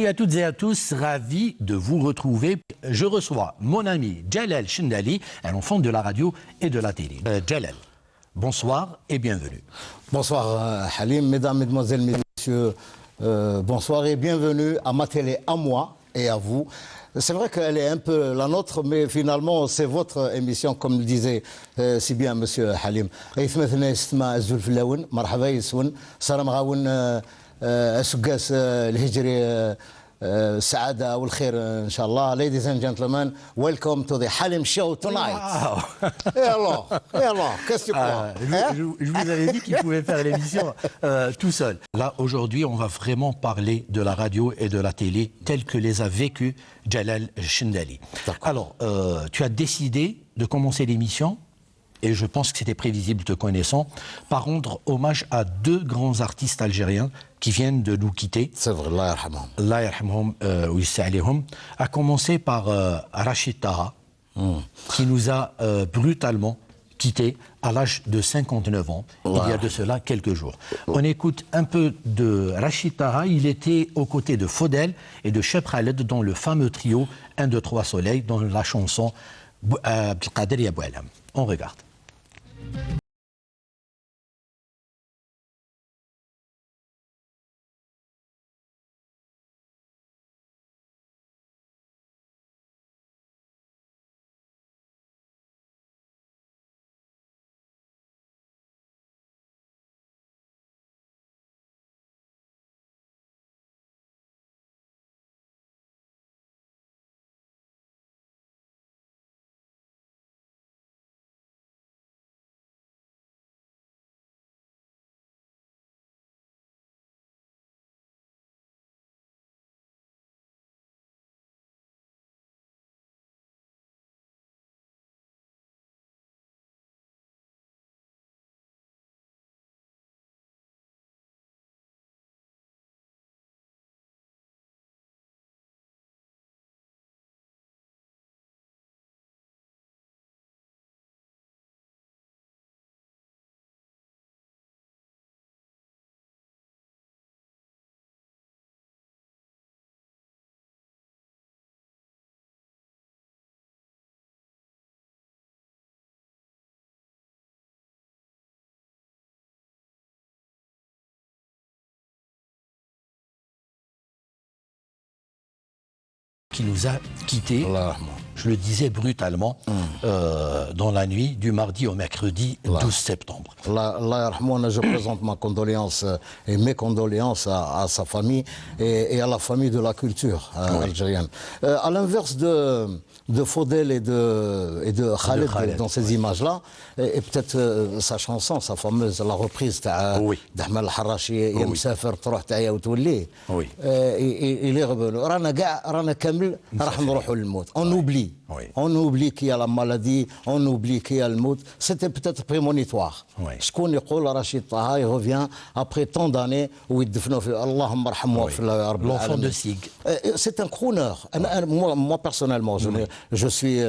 Et à toutes et à tous, ravi de vous retrouver. Je reçois mon ami Jalal Chendali, un enfant de la radio et de la télé. Jalal, bonsoir et bienvenue. Bonsoir Halim, mesdames, mesdemoiselles, messieurs, bonsoir et bienvenue à ma télé, à moi et à vous. C'est vrai qu'elle est un peu la nôtre, mais finalement c'est votre émission, comme le disait si bien monsieur Halim. سقاس الهجري السعادة والخير إن شاء الله. Ladies and gentlemen, welcome to the Halim Show tonight. Wow. Et alors, qu'est-ce que tu crois je vous avais dit qu'il pouvait faire l'émission tout seul. Là, aujourd'hui, on va vraiment parler de la radio et de la télé telle que les a vécues Jalal Chendali. Alors, tu as décidé de commencer l'émission, et je pense que c'était prévisible te connaissant, par rendre hommage à deux grands artistes algériens qui viennent de nous quitter. C'est vrai, Allah yarhamhum. Allah yarhamhum ou yissa alayhum. À commencer par Rachid Taha, qui nous a brutalement quittés à l'âge de 59 ans, il y a de cela quelques jours. On écoute un peu de Rachid Taha. Il était aux côtés de Fodel et de Cheb Khaled dans le fameux trio 1, 2, 3 Soleil, dans la chanson Abdelkader Ya Boualam. On regarde. Qui nous a quittés, je le disais brutalement, dans la nuit du mardi au mercredi 12 septembre. Je présente ma condoléance et mes condoléances à sa famille et à la famille de la culture algérienne. À l'inverse de Fodel et de Khaled dans ces images-là, et peut-être sa chanson, sa fameuse, la reprise d'Ahmed Al-Harachi, يا مسافر تروح تعيا وتولي. Il est revenu. رانا كامل راح نروحوا للموت. On oublie qu'il y a la maladie, on oublie qu'il y a le mout. C'était peut-être prémonitoire. شكون يقول رشيد طه il revient après tant d'années où il دفنوا في اللهم ارحمه في رب العالمين. L'enfant de Sig. C'est un crooner. Moi personnellement, je suis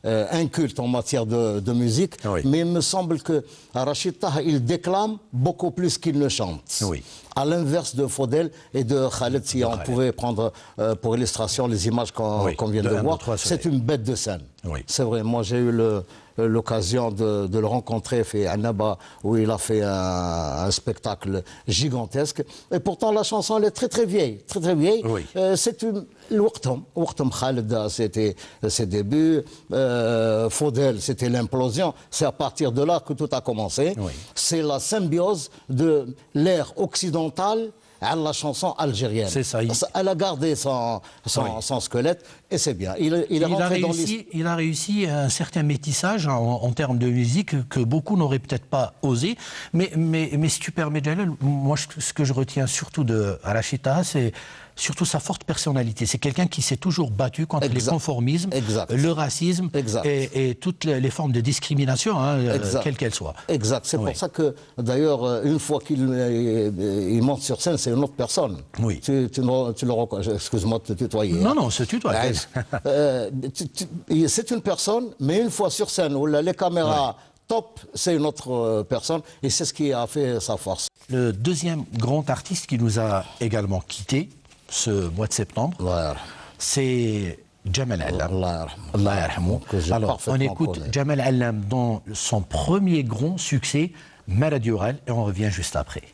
inculte en matière de musique, mais il me semble que Rachid Taha, il déclame beaucoup plus qu'il ne chante. À l'inverse de Fodel et de Khaled, si on pouvait prendre pour illustration les images qu'on vient de voir, c'est une bête de scène. C'est vrai, moi j'ai eu l'occasion de le rencontrer à Annaba, où il a fait un spectacle gigantesque. Et pourtant la chanson elle est très très vieille, très vieille. C'est une Waqtum Khaled, c'était ses débuts. Fodel, c'était l'implosion. C'est à partir de là que tout a commencé. C'est la symbiose de l'ère occidentale à la chanson algérienne. C'est ça. Elle a gardé son squelette et c'est bien. Il a réussi un certain métissage en termes de musique que beaucoup n'auraient peut-être pas osé. Mais si tu permets, Jalal, moi ce que je retiens surtout de Rachid Taha, c'est surtout sa forte personnalité. C'est quelqu'un qui s'est toujours battu contre les conformismes, le racisme et toutes les formes de discrimination, quelles qu'elles soient. Exact. C'est pour ça que, d'ailleurs, une fois qu'il monte sur scène, c'est une autre personne. Oui. Tu le reconnais. Excuse-moi de te tutoyer. Non, non, se tutoie. C'est une personne, mais une fois sur scène, où les caméras top, c'est une autre personne, et c'est ce qui a fait sa force. Le deuxième grand artiste qui nous a également quittés, ce mois de septembre, c'est Jamal Allam. Allah yarhamou. Alors, on écoute Jamal Allam dans son premier grand succès, Malade Oral, et on revient juste après.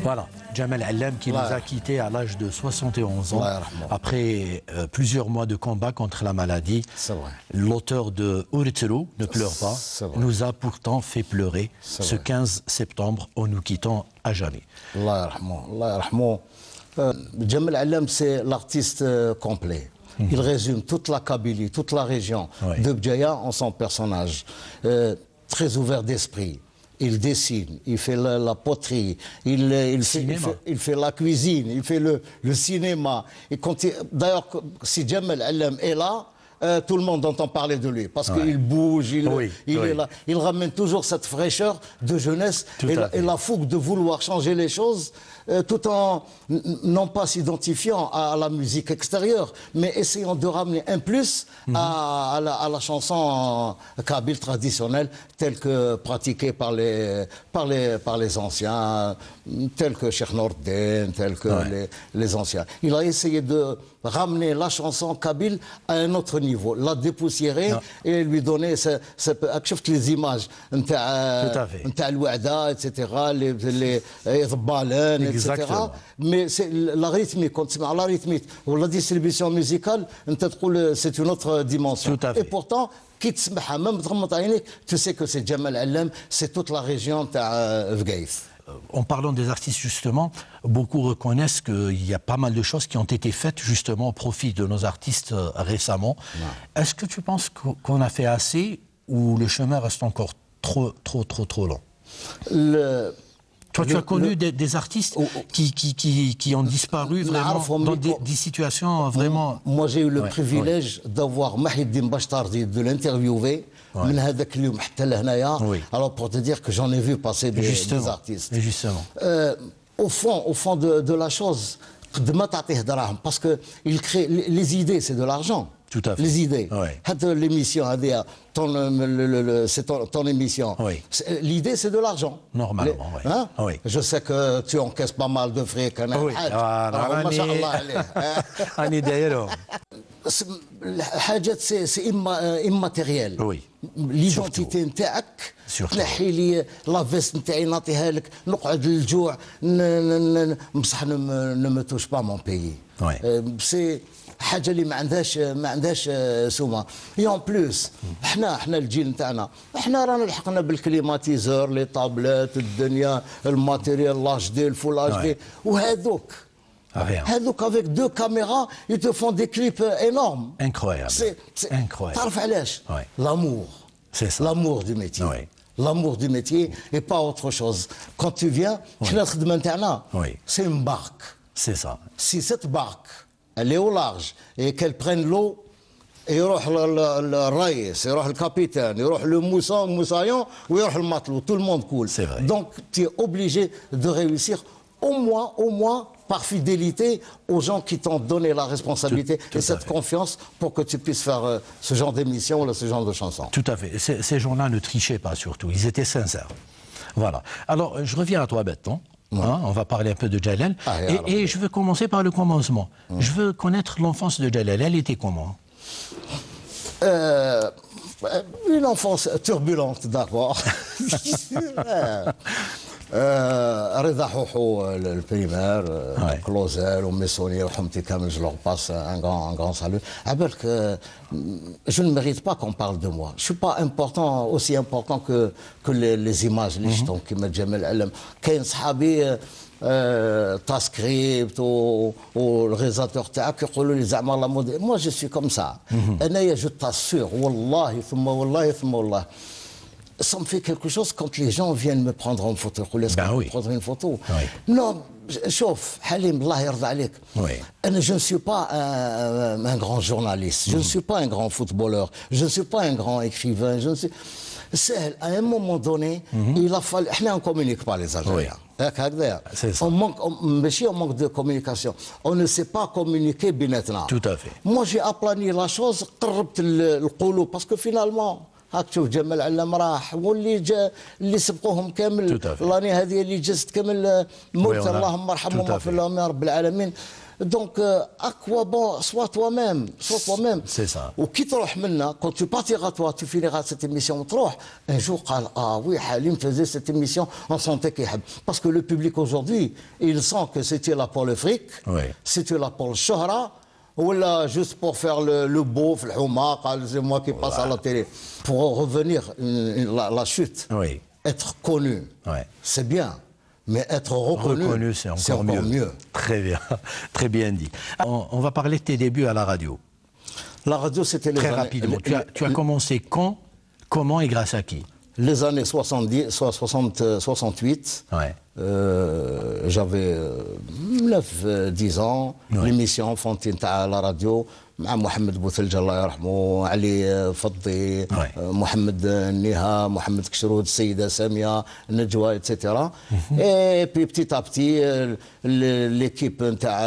Voilà, Jamal Allam qui nous a quittés à l'âge de 71 ans, après plusieurs mois de combat contre la maladie. L'auteur de Ouritru, Ne pleure pas, nous a pourtant fait pleurer ce 15 septembre en nous quittant à jamais. Jamal Allam, c'est l'artiste complet. Il résume toute la Kabylie, toute la région de Bdjaya en son personnage. Très ouvert d'esprit. Il dessine, il fait la poterie, il fait la cuisine, il fait le cinéma. D'ailleurs, si Jamal Allam est là, tout le monde entend parler de lui parce qu'il bouge, il est là. Il ramène toujours cette fraîcheur de jeunesse et la fougue de vouloir changer les choses tout en non pas s'identifiant à la musique extérieure, mais essayant de ramener un plus à la chanson kabyle traditionnelle telle que pratiquée par les anciens, tels que Cheikh Nordin, tels que les anciens. Il a essayé de ramener la chanson kabyle à un autre niveau, la dépoussiérer et lui donner les images نتاع الوعدة etc. les ضبالين etc. mais c'est la rythmique, quand tu la rythmique ou la distribution musicale c'est une autre dimension et pourtant qui تسمعها même تغمض عينيك tu sais que c'est Jamal Allam, c'est toute la région تاع Bgaïf. En parlant des artistes, justement, beaucoup reconnaissent qu'il y a pas mal de choses qui ont été faites justement au profit de nos artistes récemment. Est-ce que tu penses qu'on a fait assez ou le chemin reste encore trop long? Toi, tu as connu des artistes qui ont disparu vraiment dans des situations vraiment... Moi, j'ai eu le privilège d'avoir Mahiddin Bachtardi, de l'interviewer. Alors, pour te dire que j'en ai vu passer des artistes. Justement. Au fond de la chose, parce qu'il crée... Les idées, c'est de l'argent. Tout à fait. Les idées. L'émission, c'est ton émission. L'idée, c'est de l'argent. Normalement, Je sais que tu encaisses pas mal de fric. C'est immatériel. L'identité نتاعك تنحي لي لا فيست نتاعي نعطيها لك نقعد للجوع بصح ne me touche pas mon pays. حاجه اللي ما عندهاش سومه. اي اون بلوس احنا الجيل نتاعنا احنا رانا لحقنا بالكليماتيزور لي طابلات الدنيا الماتيريال لاج دي الفول اش دي وهذوك avec 2 caméras, ils te font des clips énormes. Incroyable. Incroyable. تعرف علاش؟ L'amour. C'est ça. L'amour du métier. Oui. L'amour du métier et pas autre chose. Quand tu viens, c'est une barque. C'est ça. Si cette barque, elle est au large et qu'elle prenne l'eau, يروح الرئيس يروح الكابيتان يروح الموسايون ويروح المطلو tout le monde coule. C'est vrai. Donc tu es obligé de réussir au moins par fidélité aux gens qui t'ont donné la responsabilité et cette confiance pour que tu puisses faire ce genre d'émission, ce genre de chanson. Tout à fait. Ces gens-là ne trichaient pas surtout, ils étaient sincères. Voilà. Alors, je reviens à toi, Berton. Hein, on va parler un peu de Jalal. Et je veux commencer par le commencement. Je veux connaître l'enfance de Jalal. Elle était comment? Une enfance turbulente d'abord. رضا حوحو البريمير كلوزير وميسوني وحمتي كامل je leur passe un grand salut. عبالك je ne mérite pas qu'on parle de moi. Je suis pas important aussi important que les images اللي شفتهم كيما جمال علم. كاين صحابي تاسكريبت والريزاتور تاعك يقولوا لي زعما لا مود. moi je suis comme ça. انايا je t'assure والله ثم والله ثم والله ça me fait quelque chose quand les gens viennent me prendre en photo. Prendre une photo. Non, شوف حليم الله يرضى عليك. Je ne suis pas un grand journaliste, je ne suis pas un grand footballeur, je ne suis pas un grand écrivain, je ne suis... سهل à un moment donné il a fallu احنا on communique pas les Algériens. هكذا. On manque ماشي on manque de communication. On ne sait pas communiquer بيناتنا. Tout à fait. Moi j'ai aplani la chose قربت القلوب parce que finalement هاك تشوف جمال علام راح واللي جا اللي سبقوهم كامل راني هذه اللي جازت كامل موت اللهم ارحمهم واغفر لهم يا رب العالمين. دونك اكوا بون سوا تو ميم سي سا وكي تروح منا كون تو بارتيغا توا تو فينيغا سيت ايميسيون تروح ان جو قال وي حليم فازي سيت ايميسيون اون سونتي كيحب باسكو لو بوبليك اوجوردي il sent que c'était là pour le fric, c'était là pour le شهرة ولا juste pour faire le beau في الحومة قال c'est moi qui passe à la télé. Pour revenir la chute, être connu, c'est bien, mais être reconnu c'est encore mieux. Très bien dit. On va parler de tes débuts à la radio. La radio, c'était les très rapidement. Tu as commencé quand, comment et grâce à qui? Les années 68. J'avais 9-10 ans. L'émission Fantine à la radio. مع محمد بوثلج الله يرحمه علي فضي محمد النها محمد كشرود السيده ساميه نجوى اتسيتيرا اي بي بتيت ابتي ليكيب نتاع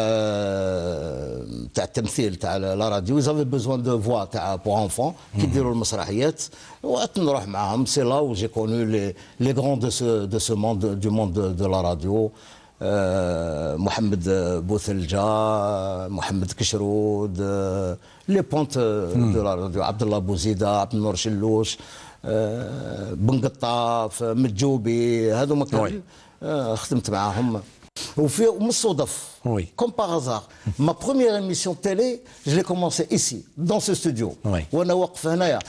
التمثيل تاع لا راديو زافي بوزوان دو فوا تاع بور انفون كي يديروا المسرحيات وقت نروح معاهم سي لا و جي كونو لي غران دو سو موند دو موند دو لا راديو. محمد بوثلجة محمد كشرود لي بونت دو لا راديو عبد الله بوزيده عبد النور شلوش بن قطاف متجوبي هذوما كامل خدمت معاهم. ومن الصدف comme par hasard ma première émission de télé je l'ai commencé ici dans ce studio وانا واقف هنايا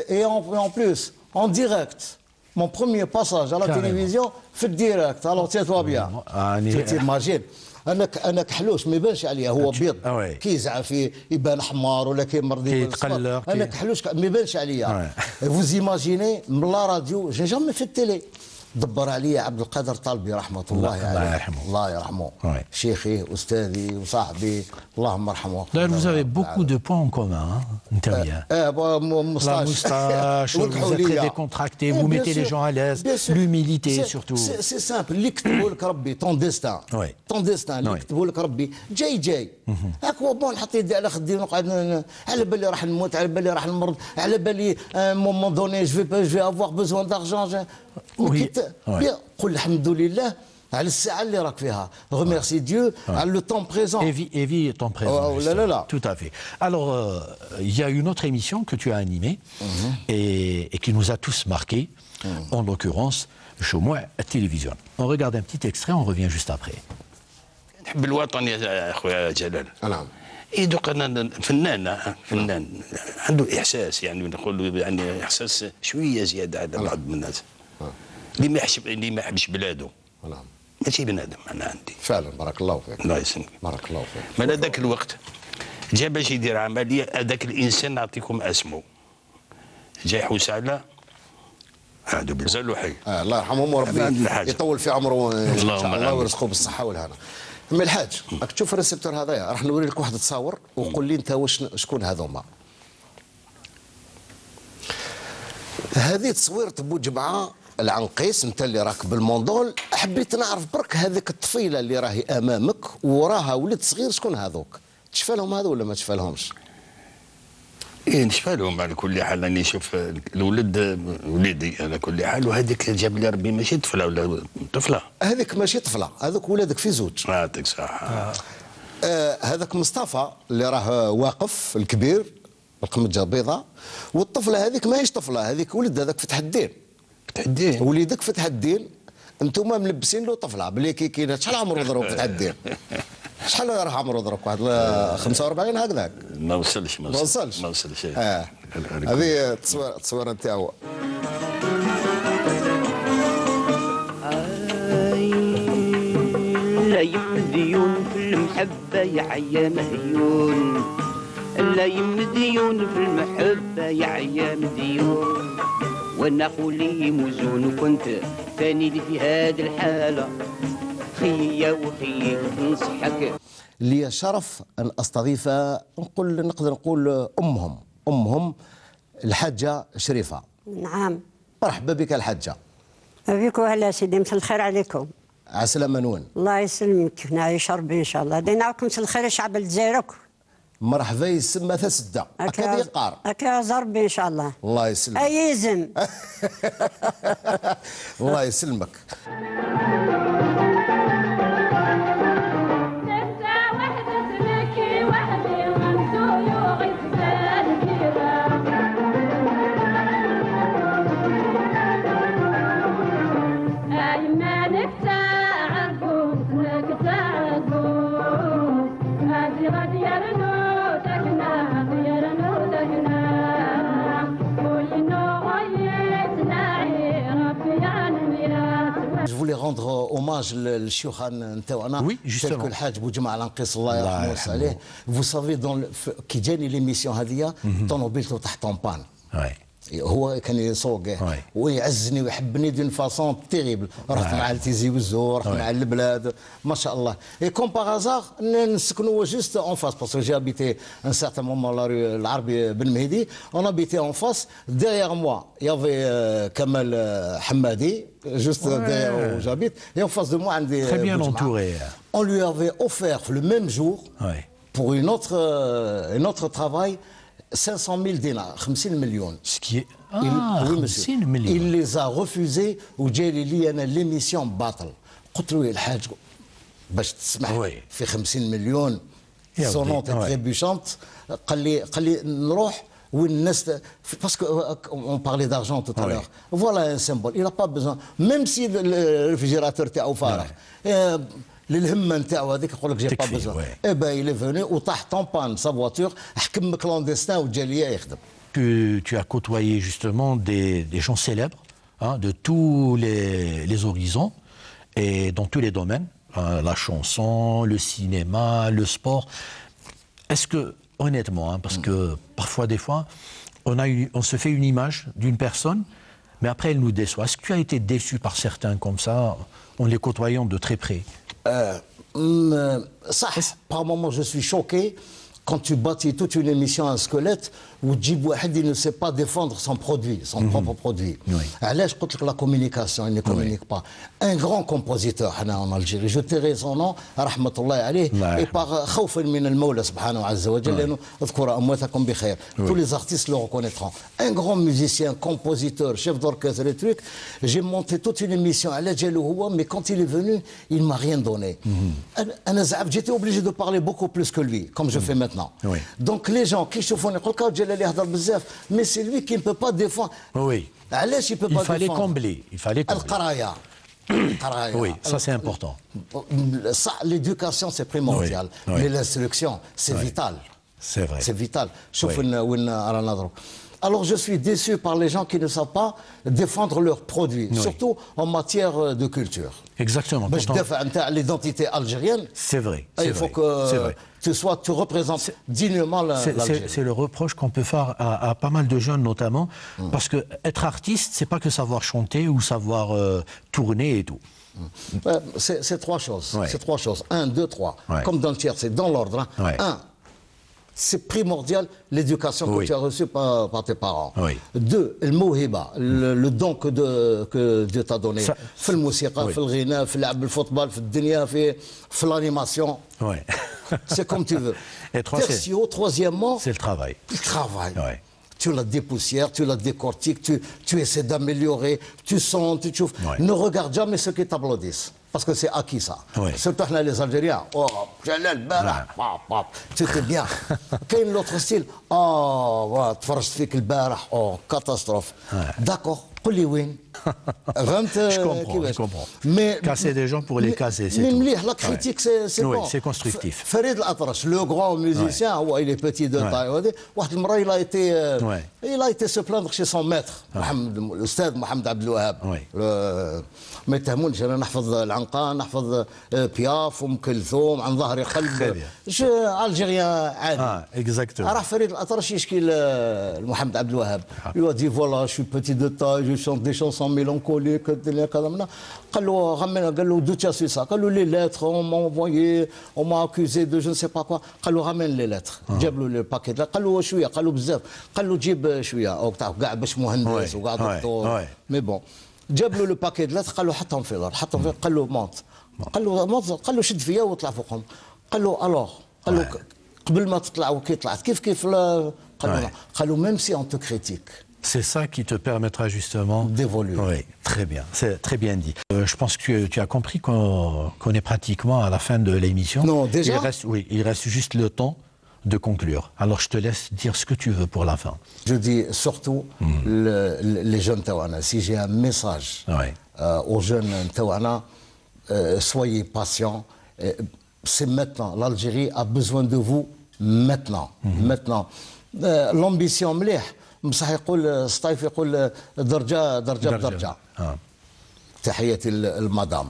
et en plus en direct. Mon premier passage à la télévision في الديريكت alors tiens-toi bien. tu t'imagines انا كحلوش ما يبانش عليا هو ابيض كي يزعف يبان حمار ولا كي مرضي يتقلق انا كحلوش ما يبانش عليا. vous imaginez من لا راديو j'ai jamais fait de télé. دبر عليا عبد القادر طالبي رحمه الله عليه الله يرحمه شيخي استاذي وصاحبي اللهم ارحمه. D'ailleurs vous avez beaucoup de points en commun la moustache, vous êtes très décontracté, vous mettez les gens à l'aise, l'humilité surtout. C'est simple اللي كتبوا لك ربي ton destin اللي كتبوا لك ربي جاي هاك هو بون نحط يدي على خدي ونقعد على بالي راح نموت على بالي راح نمرض على بالي مومون دوني جو في افوار بوزوان دارجون قل الحمد لله على الساعة اللي راك فيها. Remercie Dieu على le temps présent. Et vis ton présent. Là. Tout à fait. Alors, il y a une autre émission que tu as animée et qui nous a tous marqués, en l'occurrence, Chomoua à télévision. On regarde un petit extrait, on revient juste après. نحب الوطن يا اخويا جلال. نعم. اي دوك انا فنان عنده احساس، يعني نقول يعني احساس شويه زياده على بعض الناس اللي ما يحبش بلاده. نعم. ماشي بنادم انا عندي. فعلا بارك الله فيك. الله يسلمك. بارك الله فيك. من هذاك الوقت جا باش يدير عمليه، هذاك الانسان نعطيكم اسمه، جا يحوس على هذا بزالو حي. الله يرحمهم وربي يطول في عمره ان شاء الله ويرزقه بالصحه والهنا. أما الحاج راك تشوف الريسبتور هذايا، راح نوري لك واحد تصاور وقول لي انت شكون هذوما. هذه تصويرة بوجمعة العنقيس، انت اللي راك بالموندول. حبيت نعرف برك هذيك الطفيله اللي راهي امامك وراها ولد صغير، شكون هذوك؟ تشفى لهم هذا ولا ما تشفى لهمش؟ ايه نشفى لهم على كل حال. راني نشوف الولد وليدي على كل حال، وهذيك جاب لي ربي ماشي طفله ولا طفله. هذيك ماشي طفله، هذوك ولادك في زوج. يعطيك صحه. هذاك مصطفى اللي راه واقف الكبير بالقمجه بيضاء، والطفله هذيك ماهيش طفله، هذيك ولد هذاك فتح الدين. فتح الدين وليدك فتح الدين، انتم ملبسين له طفله بلي كي كاين. شحال عمره ضرب فتح الدين؟ شحال راه عمره ضرب؟ واحد 45 هكذاك. ما وصلش. هذه التصويره نتاعو. لا يمديون في المحبه يا عيا مهيون، لا يمديون في المحبه يا عيا مديون، وانا خولي موزون وكنت ثاني لي في هذه الحاله، خيا وخيك ننصحك. لي شرف ان استضيف نقدر نقول امهم الحاجه شريفه. نعم. مرحبا بك الحاجه. بك وهلا سيدي، مساء الخير عليكم. عسلامة نون. الله يسلمك، نعيش ربي ان شاء الله. ديناكم مساء الخير شعب الجزائر. مرحبا يسمى ثسده هكا يقار هكا ربي ان شاء الله. الله يسلمك. ايزم. الله يسلمك. Je voulais rendre hommage للشيوخان نتاعنا. Oui, justement. tel que الحاج بوجمع العنقيس الله يرحمه ويسع عليه. Vous savez كي جاني ليميسيون هذه طوموبيلته تحت بان. هو كان يسوق ويعزني ويحبني دون فاسون تيريبل. رحت مع التيزي وزو، رحت مع البلاد ما شاء الله. اي كوم باغ ازار نسكنوا جوست اون فاس باسكو جي ابيتي ان سارتان مومون لا رue العربي بن مهدي. اون ابيتي اون فاس. ديغيغ موا يافي كمال حمادي juste derrière où j'habite, et en face de moi عندي très bien entouré. On lui avait offert le même jour pour une autre travail 500 000 dinars, 50 millions. Ce qui est... oui, monsieur. Il les a refusés وجالي لي انا ليميسيون باطل. قلت له يا الحاج باش تسمح في 50 مليون سونونت تريبيشونت. قال لي نروح وين الناس parce qu'on parlait d'argent tout à l'heure. Voilà un symbole. Il n'a pas besoin même si le réfrigérateur تاعو فارغ. للهمه نتاعو هذيك يقول لك جي با بوزون. اي با il est venu وطاح طومبان سا فواتور حكم كلونديستان وجا ليا يخدم. Tu as côtoyé justement des gens célèbres de tous les horizons et dans tous les domaines, la chanson, le cinéma, le sport. Est-ce que, honnêtement, parce que parfois, des fois, on se fait une image d'une personne, mais après elle nous déçoit. Est-ce que tu as été déçu par certains comme ça, en les côtoyant de très près? Ça, par moment, je suis choqué quand tu bâtis toute une émission à un squelette où Djib Wahed ne sait pas défendre son produit, son propre produit. Alors, je crois que la communication, il ne communique pas. Un grand compositeur en Algérie, je tairai son nom, rahmatullah alayh, et par خوفا من المولى سبحانه عز وجل لأنه اذكر أمواتكم بخير. Tous les artistes le reconnaîtront. Un grand musicien, compositeur, chef d'orchestre et trucs. J'ai monté toute une émission à la Djaloua, mais quand il est venu, il ne m'a rien donné. J'étais obligé de parler beaucoup plus que lui, comme je fais maintenant. Donc les gens qui chauffent mais c'est lui qui ne peut pas défendre. Oui. Il fallait combler. القرايه Oui, ça c'est important. L'éducation c'est primordial, oui. mais l'instruction c'est vital. C'est vrai. C'est vital. Alors je suis déçu par les gens qui ne savent pas défendre leurs produits, surtout en matière de culture. Exactement. L'identité algérienne, c'est vrai. Il faut que tu représentes dignement l'Algérie. C'est le reproche qu'on peut faire à pas mal de jeunes notamment, parce que être artiste, c'est pas que savoir chanter ou savoir tourner et tout. C'est trois choses. C'est trois choses. 1, 2, 3. Comme dans le tiers, c'est dans l'ordre. 1. C'est primordial l'éducation que tu as reçue par tes parents. 2, le don que Dieu t'a donné. في الموسيقى, في الغناء, في لعب الفوتبال, في الدنيا, في l'animation. C'est comme tu veux. Et troisièmement, c'est le travail. Le travail. Tu la dépoussières, tu la décortiques, tu essaies d'améliorer, tu sens, tu chauffes. Ne regarde jamais ceux qui t'applaudissent. Parce que c'est acquis ça. Surtout les Algériens. Oh, c'était bien. Quel l'autre style? Oh, voilà, oh, catastrophe. D'accord. Je comprends. Mais casser des gens pour les casser, c'est tout. La critique, c'est bon. C'est constructif. Farid Al-Atrache, le grand musicien, il est petit de taille. Il a été se plaindre chez son maître, l'Oustad Mohamed Abdelouahab. ما يتهمونش انا نحفظ العنقان نحفظ بياف ام كلثوم عن ظهر قلب الجيريان عادي exactement. راح فريد الأطرش يشكي لمحمد عبد الوهاب lui a dit voilà je suis petit de taille je chante des chansons mélancoliques قال له غمنا قال له d'où tu as su ça قال له les lettres on m'a envoyé on m'a accusé de je ne sais pas quoi قال له ramène les lettres جاب له الباكيت قال له شويه قال له بزاف قال له جيب شويه او تعرف كاع باش مهندس وكاع دكتور مي بون جاب له الباكيت لاتر قال له حطهم في الارض قال له مونت قال له شد فيا وطلع فوقهم قال له الوغ قال له قبل ما تطلع وكي طلعت كيف قال له même si on te critique. C'est ça qui te permettra justement d'évoluer. Oui, très bien, c'est très bien dit. Je pense que tu as compris qu'on est pratiquement à la fin de l'émission. Non, déjà. Il reste juste le temps de conclure. Alors je te laisse dire ce que tu veux pour la fin. Je dis surtout les jeunes Tawana, si j'ai un message aux jeunes Tawana, soyez patients. C'est maintenant. L'Algérie a besoin de vous maintenant. Maintenant. L'ambition مليح بصح يقول السطايف يقول درجة بدرجة. تحياتي المدام.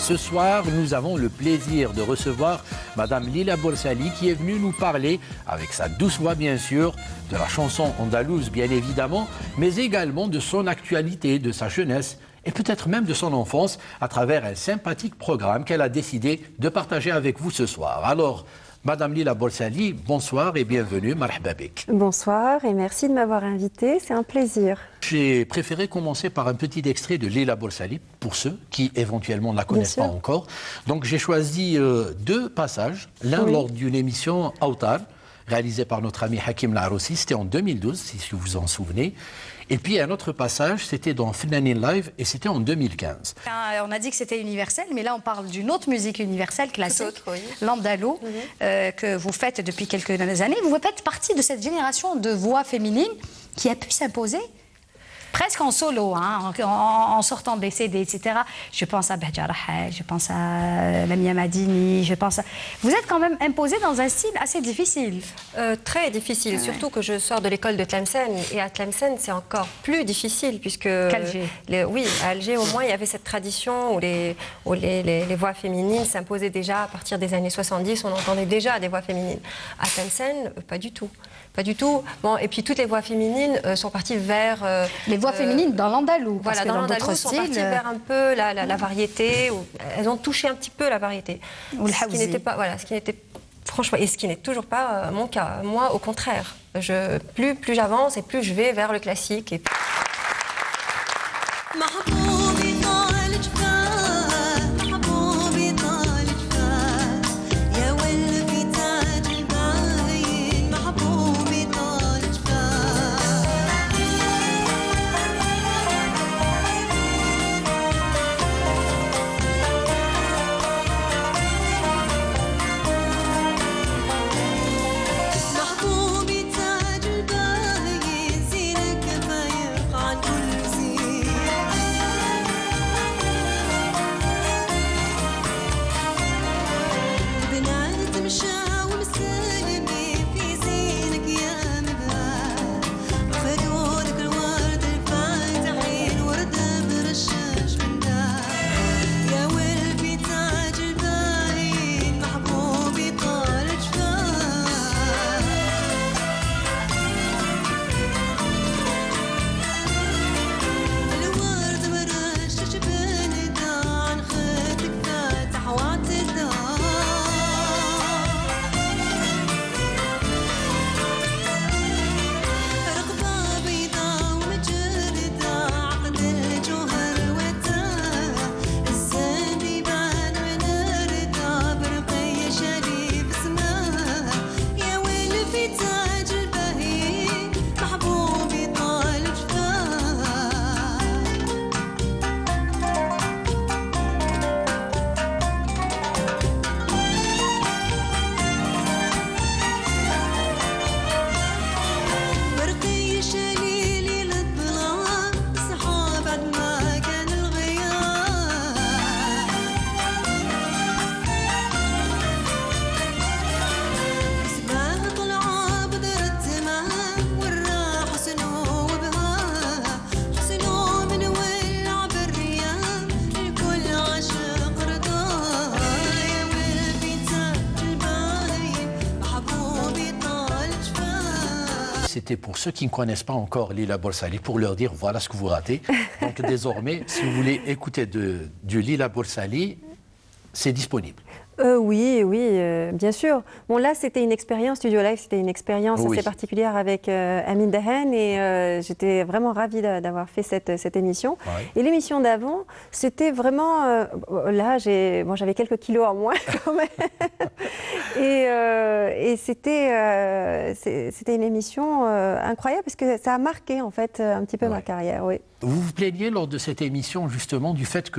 Ce soir, nous avons le plaisir de recevoir Madame Lila Borsali qui est venue nous parler, avec sa douce voix bien sûr, de la chanson andalouse bien évidemment, mais également de son actualité, de sa jeunesse et peut-être même de son enfance à travers un sympathique programme qu'elle a décidé de partager avec vous ce soir. Alors, Madame Lila Borsali, bonsoir et bienvenue, marhaba bik. Bonsoir et merci de m'avoir invité, c'est un plaisir. J'ai préféré commencer par un petit extrait de Lila Borsali, pour ceux qui éventuellement ne la connaissent pas encore. Donc j'ai choisi deux passages, l'un lors d'une émission Aoutar, réalisée par notre ami Hakim Laroussi, c'était en 2012, si vous vous en souvenez. Et puis un autre passage, c'était dans Fnanin Live et c'était en 2015. On a dit que c'était universel, mais là on parle d'une autre musique universelle, classique, l'andalou, que vous faites depuis quelques années. Vous faites partie de cette génération de voix féminines qui a pu s'imposer presque en solo, hein, en sortant des CD, etc. Je pense à Bahja Rahel, je pense à Lamia Madini, je pense à... Vous êtes quand même imposée dans un style assez difficile. Très difficile, surtout que je sors de l'école de Tlemcen. Et à Tlemcen, c'est encore plus difficile, puisque... Qu'Alger. Oui, à Alger, au moins, il y avait cette tradition où les voix féminines s'imposaient déjà à partir des années 70. On entendait déjà des voix féminines. À Tlemcen, pas du tout. Pas du tout. Bon, et puis toutes les voix féminines sont parties vers... les voix féminines dans l'andalou. Voilà, dans l'andalou, sont parties vers un peu la variété. Elles ont touché un petit peu la variété. Ou le ce qui n'était pas, voilà, ce qui n'était franchement, et ce qui n'est toujours pas mon cas. Moi, au contraire, plus j'avance et plus je vais vers le classique. Et... محبوبي تاج الباين زينك ما c'était pour ceux qui ne connaissent pas encore Lila Borsali, pour leur dire voilà ce que vous ratez. Donc désormais, si vous voulez écouter du Lila Borsali, c'est disponible. Oui, bien sûr. Bon, là, c'était une expérience, Studio Live, c'était une expérience assez particulière avec Amin Dahan et j'étais vraiment ravie d'avoir fait cette émission. Ouais. Et l'émission d'avant, c'était vraiment... là, j'avais quelques kilos en moins quand même. et c'était une émission incroyable parce que ça a marqué en fait un petit peu ma carrière. Oui. Vous vous plaignez lors de cette émission justement du fait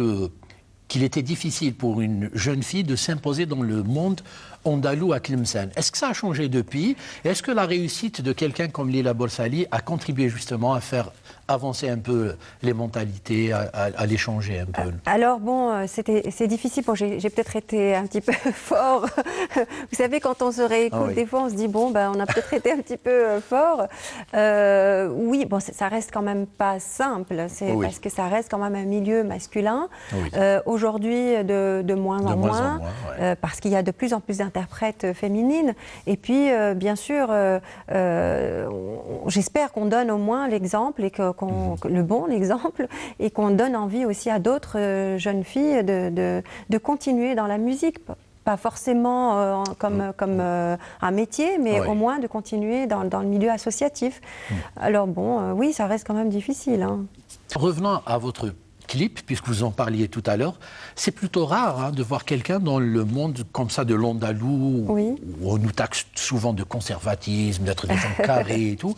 qu'il était difficile pour une jeune fille de s'imposer dans le monde andalou à Tlemcen. Est-ce que ça a changé depuis? Est-ce que la réussite de quelqu'un comme Lila Borsali a contribué justement à faire avancer un peu les mentalités, à les changer un peu? Alors bon, c'est difficile. Bon, j'ai peut-être été un petit peu fort. Vous savez, quand on se réécoute, des fois on se dit, bon, on a peut-être été un petit peu fort. Oui, bon, ça reste quand même pas simple. Parce que ça reste quand même un milieu masculin. Aujourd'hui, de moins en moins, parce qu'il y a de plus en plus d'interprètes féminines. Et puis, bien sûr, j'espère qu'on donne au moins l'exemple et le bon exemple et qu'on donne envie aussi à d'autres jeunes filles de continuer dans la musique. Pas forcément comme un métier, mais au moins de continuer dans le milieu associatif. Alors bon, oui, ça reste quand même difficile. Hein. Revenons à votre clip, puisque vous en parliez tout à l'heure, c'est plutôt rare de voir quelqu'un dans le monde comme ça de l'andalou, où on nous taxe souvent de conservatisme, d'être des gens carrés et tout,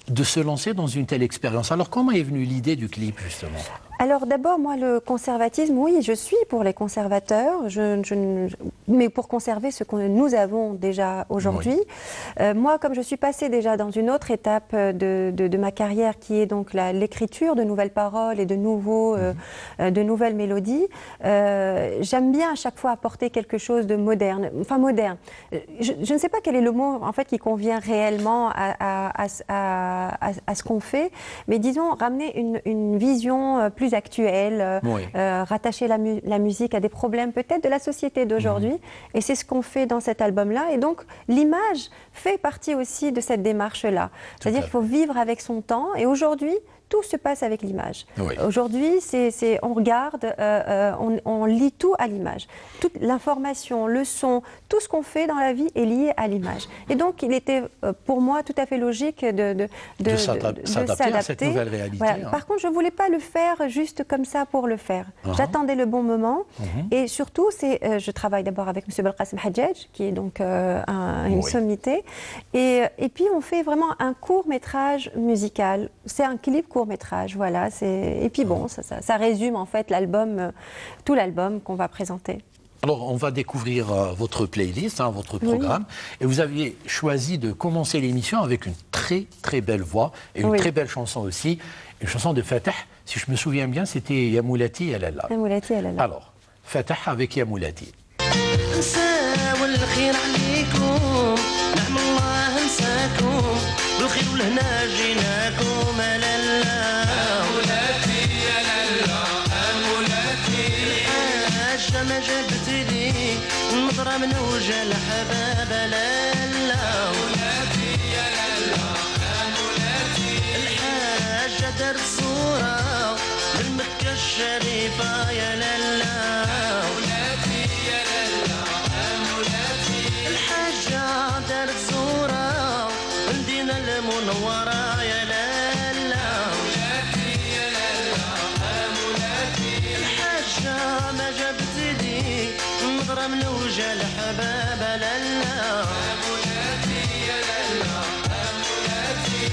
de se lancer dans une telle expérience. Alors comment est venue l'idée du clip justement ? Alors d'abord, moi, le conservatisme, oui, je suis pour les conservateurs, mais pour conserver ce que nous avons déjà aujourd'hui. Moi, comme je suis passée déjà dans une autre étape de ma carrière, qui est donc l'écriture de nouvelles paroles et de nouvelles mélodies, j'aime bien à chaque fois apporter quelque chose de moderne. Enfin, moderne. Je ne sais pas quel est le mot, en fait, qui convient réellement à ce qu'on fait, mais disons, ramener une vision plus actuelle, rattacher la musique à des problèmes peut-être de la société d'aujourd'hui. Et c'est ce qu'on fait dans cet album-là. Et donc, l'image fait partie aussi de cette démarche-là. C'est-à-dire qu'il faut vivre avec son temps. Et aujourd'hui, tout se passe avec l'image. Aujourd'hui, on regarde, on lit tout à l'image. Toute l'information, le son, tout ce qu'on fait dans la vie est lié à l'image. Et donc, il était pour moi tout à fait logique de s'adapter à cette nouvelle réalité. Voilà. Par contre, je ne voulais pas le faire juste comme ça pour le faire. J'attendais le bon moment. Et surtout, je travaille d'abord avec M. Belkacem Hadjadj, qui est donc une sommité. Et puis, on fait vraiment un court-métrage musical. C'est un clip court-métrage, voilà. Et puis bon, ça résume en fait l'album, tout l'album qu'on va présenter. Alors, on va découvrir votre playlist, votre programme. Et vous aviez choisi de commencer l'émission avec une très, très belle voix et une très belle chanson aussi. Une chanson de Fatah, si je me souviens bien, c'était Ya Moulati Ya Lalla. Ya Moulati Ya Lalla. Alors, Fatah avec Ya Moulati. بالخير ولهنا جيناكم لالا مولاتي يا لالا مولاتي الحاجة ما جابت لي النظرة من وجه الحباب لالا مولاتي يا لالا مولاتي الحاجة دارت صورة بالمكة الشريفة يا لالا مولاتي يا لالا مولاتي الحاجة دارت صورة مدينة المنورة يا لالا مولاتي يا لالا مولاتي الحاجة ما جابت لي نظرة من وجه الحباب لالا مولاتي يا لالا مولاتي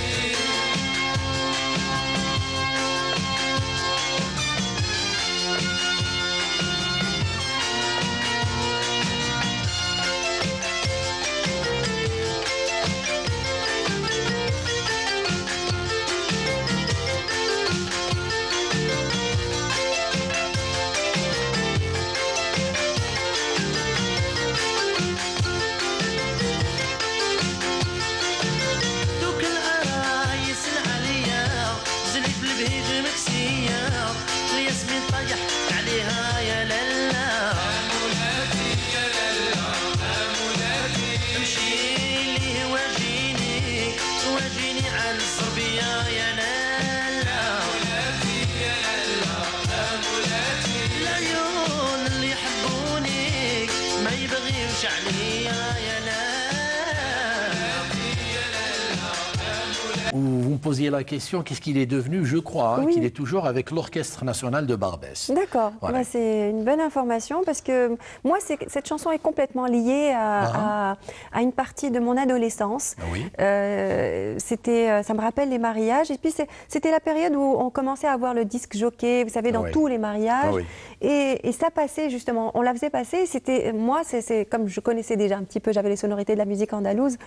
posiez la question, qu'est-ce qu'il est devenu? Je crois qu'il est toujours avec l'Orchestre National de Barbès. D'accord, Voilà. Bah, c'est une bonne information parce que moi, cette chanson est complètement liée à une partie de mon adolescence. Oui. Ça me rappelle les mariages et puis c'était la période où on commençait à avoir le disque jockey, vous savez, dans tous les mariages. Et ça passait justement, on la faisait passer. Moi, c'est comme je connaissais déjà un petit peu, j'avais les sonorités de la musique andalouse.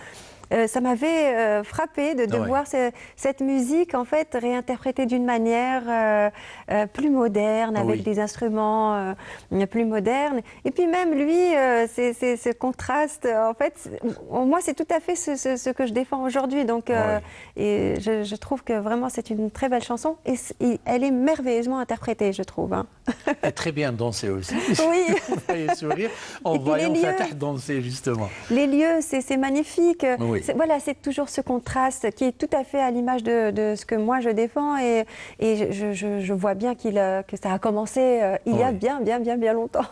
Ça m'avait frappé de voir cette musique en fait réinterprétée d'une manière plus moderne, avec des instruments plus modernes. Et puis même lui, ce contraste, en fait, moi c'est tout à fait ce que je défends aujourd'hui. Donc, et je trouve que vraiment c'est une très belle chanson et elle est merveilleusement interprétée, je trouve. Hein. Et très bien dansée aussi. Oui. Vous voyez sourire en voyant Fatah danser justement. Les lieux, c'est magnifique. Oui. Voilà, c'est toujours ce contraste qui est tout à fait à l'image de ce que moi je défends et je vois bien que ça a commencé il y a bien longtemps.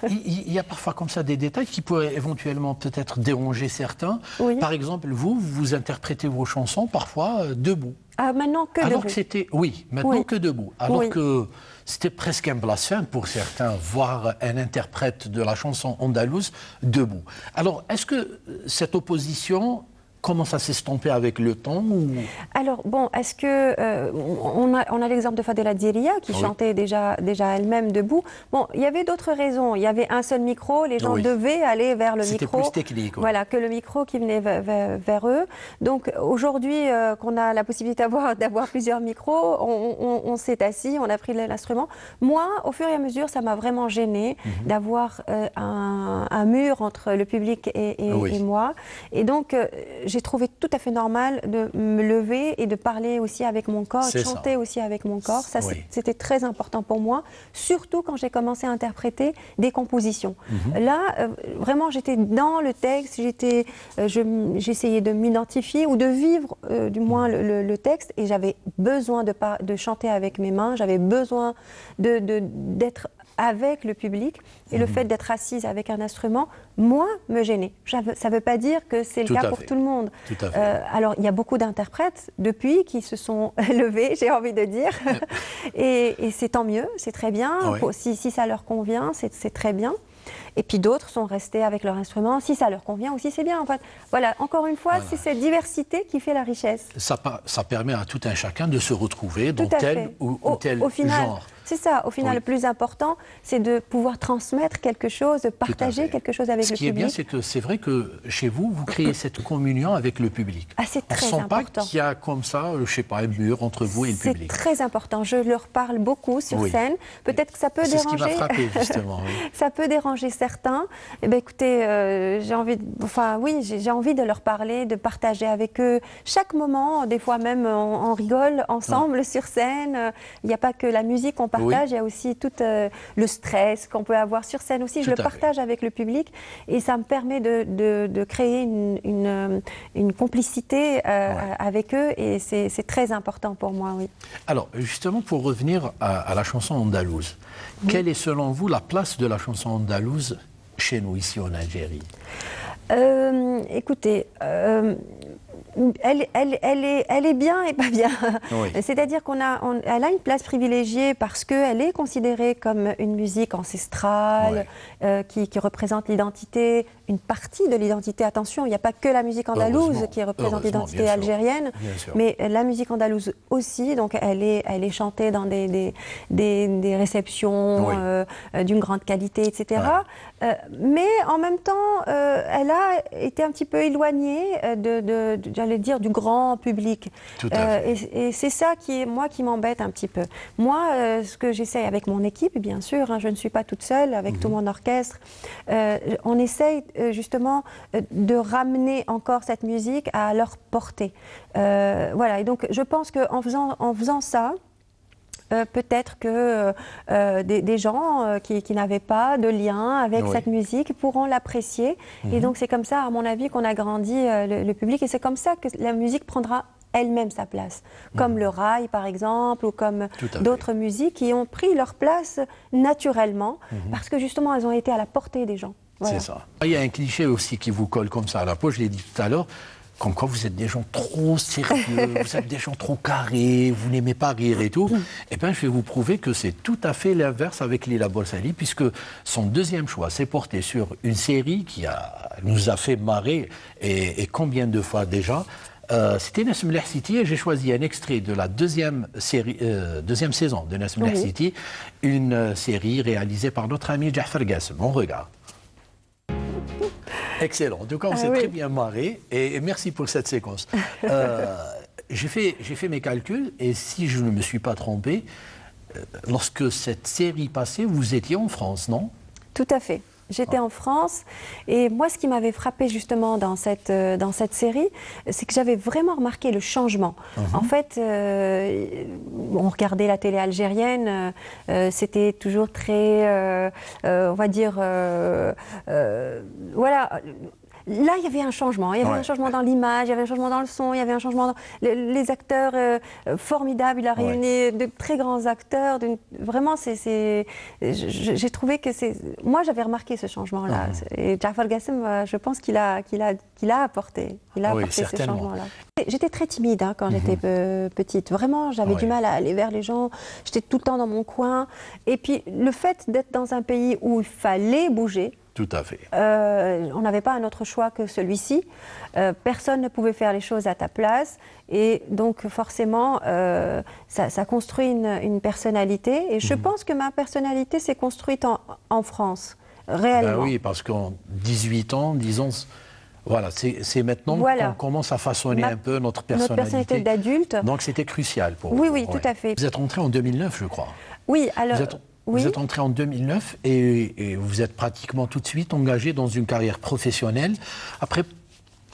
Il y a parfois comme ça des détails qui pourraient éventuellement peut-être déranger certains. Oui. Par exemple, vous interprétez vos chansons parfois debout. Ah, maintenant que alors debout. Que c'était, maintenant que debout. Alors que c'était presque un blasphème pour certains, voir un interprète de la chanson andalouse debout. Alors, est-ce que cette opposition commence à s'estomper avec le temps ou... Alors, bon, est-ce que... on a l'exemple de Fadela Djeria qui chantait déjà elle-même debout. Bon, il y avait d'autres raisons. Il y avait un seul micro, les gens devaient aller vers le micro. C'était plus technique. Voilà, que le micro qui venait vers eux. Donc, aujourd'hui, qu'on a la possibilité d'avoir plusieurs micros, on s'est assis, on a pris l'instrument. Moi, au fur et à mesure, ça m'a vraiment gênée d'avoir un mur entre le public et moi. Et donc, j'ai trouvé tout à fait normal de me lever et de parler aussi avec mon corps, de chanter aussi avec mon corps. Ça, c'était très important pour moi, surtout quand j'ai commencé à interpréter des compositions. Là, vraiment, j'étais dans le texte, j'essayais de m'identifier ou de vivre, du moins, le texte, et j'avais besoin de chanter avec mes mains, j'avais besoin d'être avec le public, et le fait d'être assise avec un instrument, moi, me gênait. Ça ne veut pas dire que c'est le cas pour tout le monde. Alors, il y a beaucoup d'interprètes, depuis, qui se sont levés, j'ai envie de dire, et c'est tant mieux, c'est très bien. Si ça leur convient, c'est très bien. Et puis d'autres sont restés avec leur instrument. Si ça leur convient aussi, c'est bien. En fait, voilà, encore une fois, c'est cette diversité qui fait la richesse. Ça permet à tout un chacun de se retrouver dans tel ou tel genre. C'est ça, au final, le plus important, c'est de pouvoir transmettre quelque chose, de partager quelque chose avec le public. Ce qui est bien, c'est que c'est vrai que chez vous, vous créez cette communion avec le public. Ah, c'est très important. On ne sent pas qu'il y a comme ça, je ne sais pas, un mur entre vous et le public. C'est très important. Je leur parle beaucoup sur scène. Peut-être que ça peut déranger. C'est ce qui m'a frappé, justement. Ça peut déranger certains. Eh bien, écoutez, j'ai envie de leur parler, de partager avec eux chaque moment. Des fois même, on rigole ensemble sur scène. Il n'y a pas que la musique qu'on partage, il y a aussi tout le stress qu'on peut avoir sur scène aussi. Je le partage avec le public et ça me permet de créer une complicité avec eux et c'est très important pour moi, oui. Alors, justement, pour revenir à la chanson andalouse, quelle est selon vous la place de la chanson andalouse chez nous, ici en Algérie? Écoutez, elle est bien et pas bien. C'est-à-dire qu'elle a une place privilégiée parce qu'elle est considérée comme une musique ancestrale qui représente l'identité, une partie de l'identité. Attention, il n'y a pas que la musique andalouse qui représente l'identité algérienne, mais la musique andalouse aussi. Donc elle est chantée dans des réceptions d'une grande qualité, etc. Mais en même temps, elle a été un petit peu éloignée j'allais dire, du grand public. Et c'est ça qui m'embête un petit peu. Moi, ce que j'essaie avec mon équipe, bien sûr, hein, je ne suis pas toute seule, avec tout mon orchestre, on essaye justement de ramener encore cette musique à leur portée. Voilà, et donc je pense qu'en faisant ça, peut-être que des gens qui n'avaient pas de lien avec cette musique pourront l'apprécier. Et donc c'est comme ça, à mon avis, qu'on a grandi le public. Et c'est comme ça que la musique prendra elle-même sa place. Comme le rail, par exemple, ou comme d'autres musiques qui ont pris leur place naturellement, parce que justement, elles ont été à la portée des gens. Voilà. C'est ça. Il y a un cliché aussi qui vous colle comme ça à la peau, je l'ai dit tout à l'heure. comme quoi vous êtes des gens trop sérieux, vous êtes des gens trop carrés, vous n'aimez pas rire et tout. Eh bien, je vais vous prouver que c'est tout à fait l'inverse avec Lila Bolsali, puisque son deuxième choix s'est porté sur une série qui nous a fait marrer, et combien de fois déjà. C'était Nasm City, et j'ai choisi un extrait de la deuxième saison de Nasm City, une série réalisée par notre ami Ja'far Gassem. On regarde. Excellent. En tout cas, on s'est très bien marré, et merci pour cette séquence. J'ai fait mes calculs, et si je ne me suis pas trompé, lorsque cette série passait, vous étiez en France, non? Tout à fait. J'étais en France, et moi, ce qui m'avait frappé justement dans cette série, c'est que j'avais vraiment remarqué le changement. En fait, on regardait la télé algérienne, c'était toujours très, on va dire, voilà. Là, il y avait un changement. Il y avait un changement dans l'image, il y avait un changement dans le son, il y avait un changement dans les acteurs formidables. Il a réuni de très grands acteurs. Vraiment, j'ai trouvé que c'est... Moi, j'avais remarqué ce changement-là. Et Ja'far Gassem, je pense qu'il a apporté. Il a apporté ce changement-là. J'étais très timide quand j'étais petite. Vraiment, j'avais du mal à aller vers les gens. J'étais tout le temps dans mon coin. Et puis, le fait d'être dans un pays où il fallait bouger, tout à fait. On n'avait pas un autre choix que celui-ci. Personne ne pouvait faire les choses à ta place. Et donc, forcément, ça construit une personnalité. Et je pense que ma personnalité s'est construite en France, réellement. Ben oui, parce qu'en 18 ans, disons... Voilà, c'est maintenant qu'on commence à façonner un peu notre personnalité. Notre personnalité d'adulte. Donc, c'était crucial pour vous. Oui, tout à fait. Vous êtes rentré en 2009, je crois. Oui, alors... Vous êtes entré en 2009 et vous êtes pratiquement tout de suite engagé dans une carrière professionnelle. Après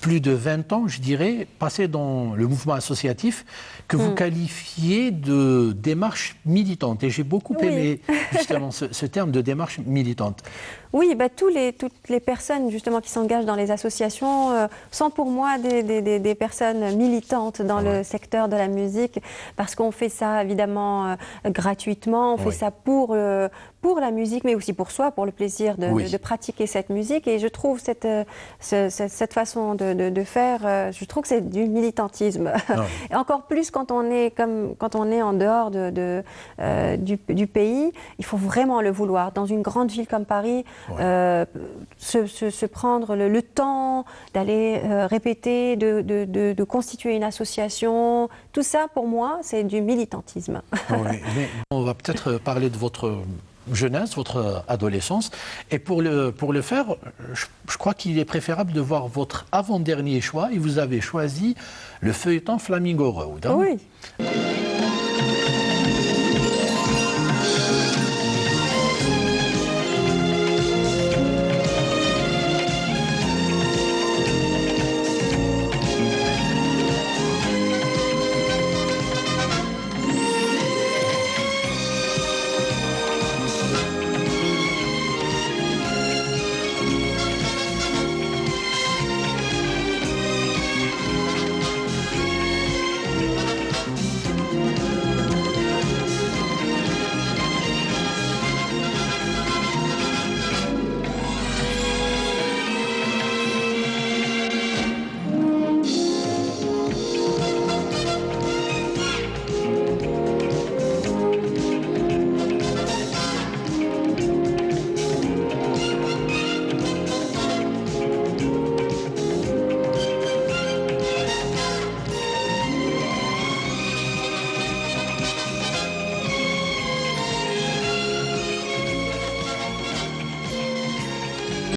plus de 20 ans, je dirais, passé dans le mouvement associatif que vous qualifiez de démarche militante. Et j'ai beaucoup aimé justement ce terme de démarche militante. Oui, toutes les personnes justement qui s'engagent dans les associations sont pour moi des personnes militantes dans le secteur de la musique, parce qu'on fait ça évidemment gratuitement, on fait ça pour la musique, mais aussi pour soi, pour le plaisir de pratiquer cette musique. Et je trouve cette façon de faire, je trouve que c'est du militantisme. Et encore plus quand on est en dehors du pays, il faut vraiment le vouloir. Dans une grande ville comme Paris, se prendre le temps d'aller répéter, de constituer une association, tout ça pour moi c'est du militantisme. Mais on va peut-être parler de votre jeunesse, votre adolescence, et pour le faire, je crois qu'il est préférable de voir votre avant-dernier choix, et vous avez choisi le feuilleton Flamingo Road. Hein? Oui.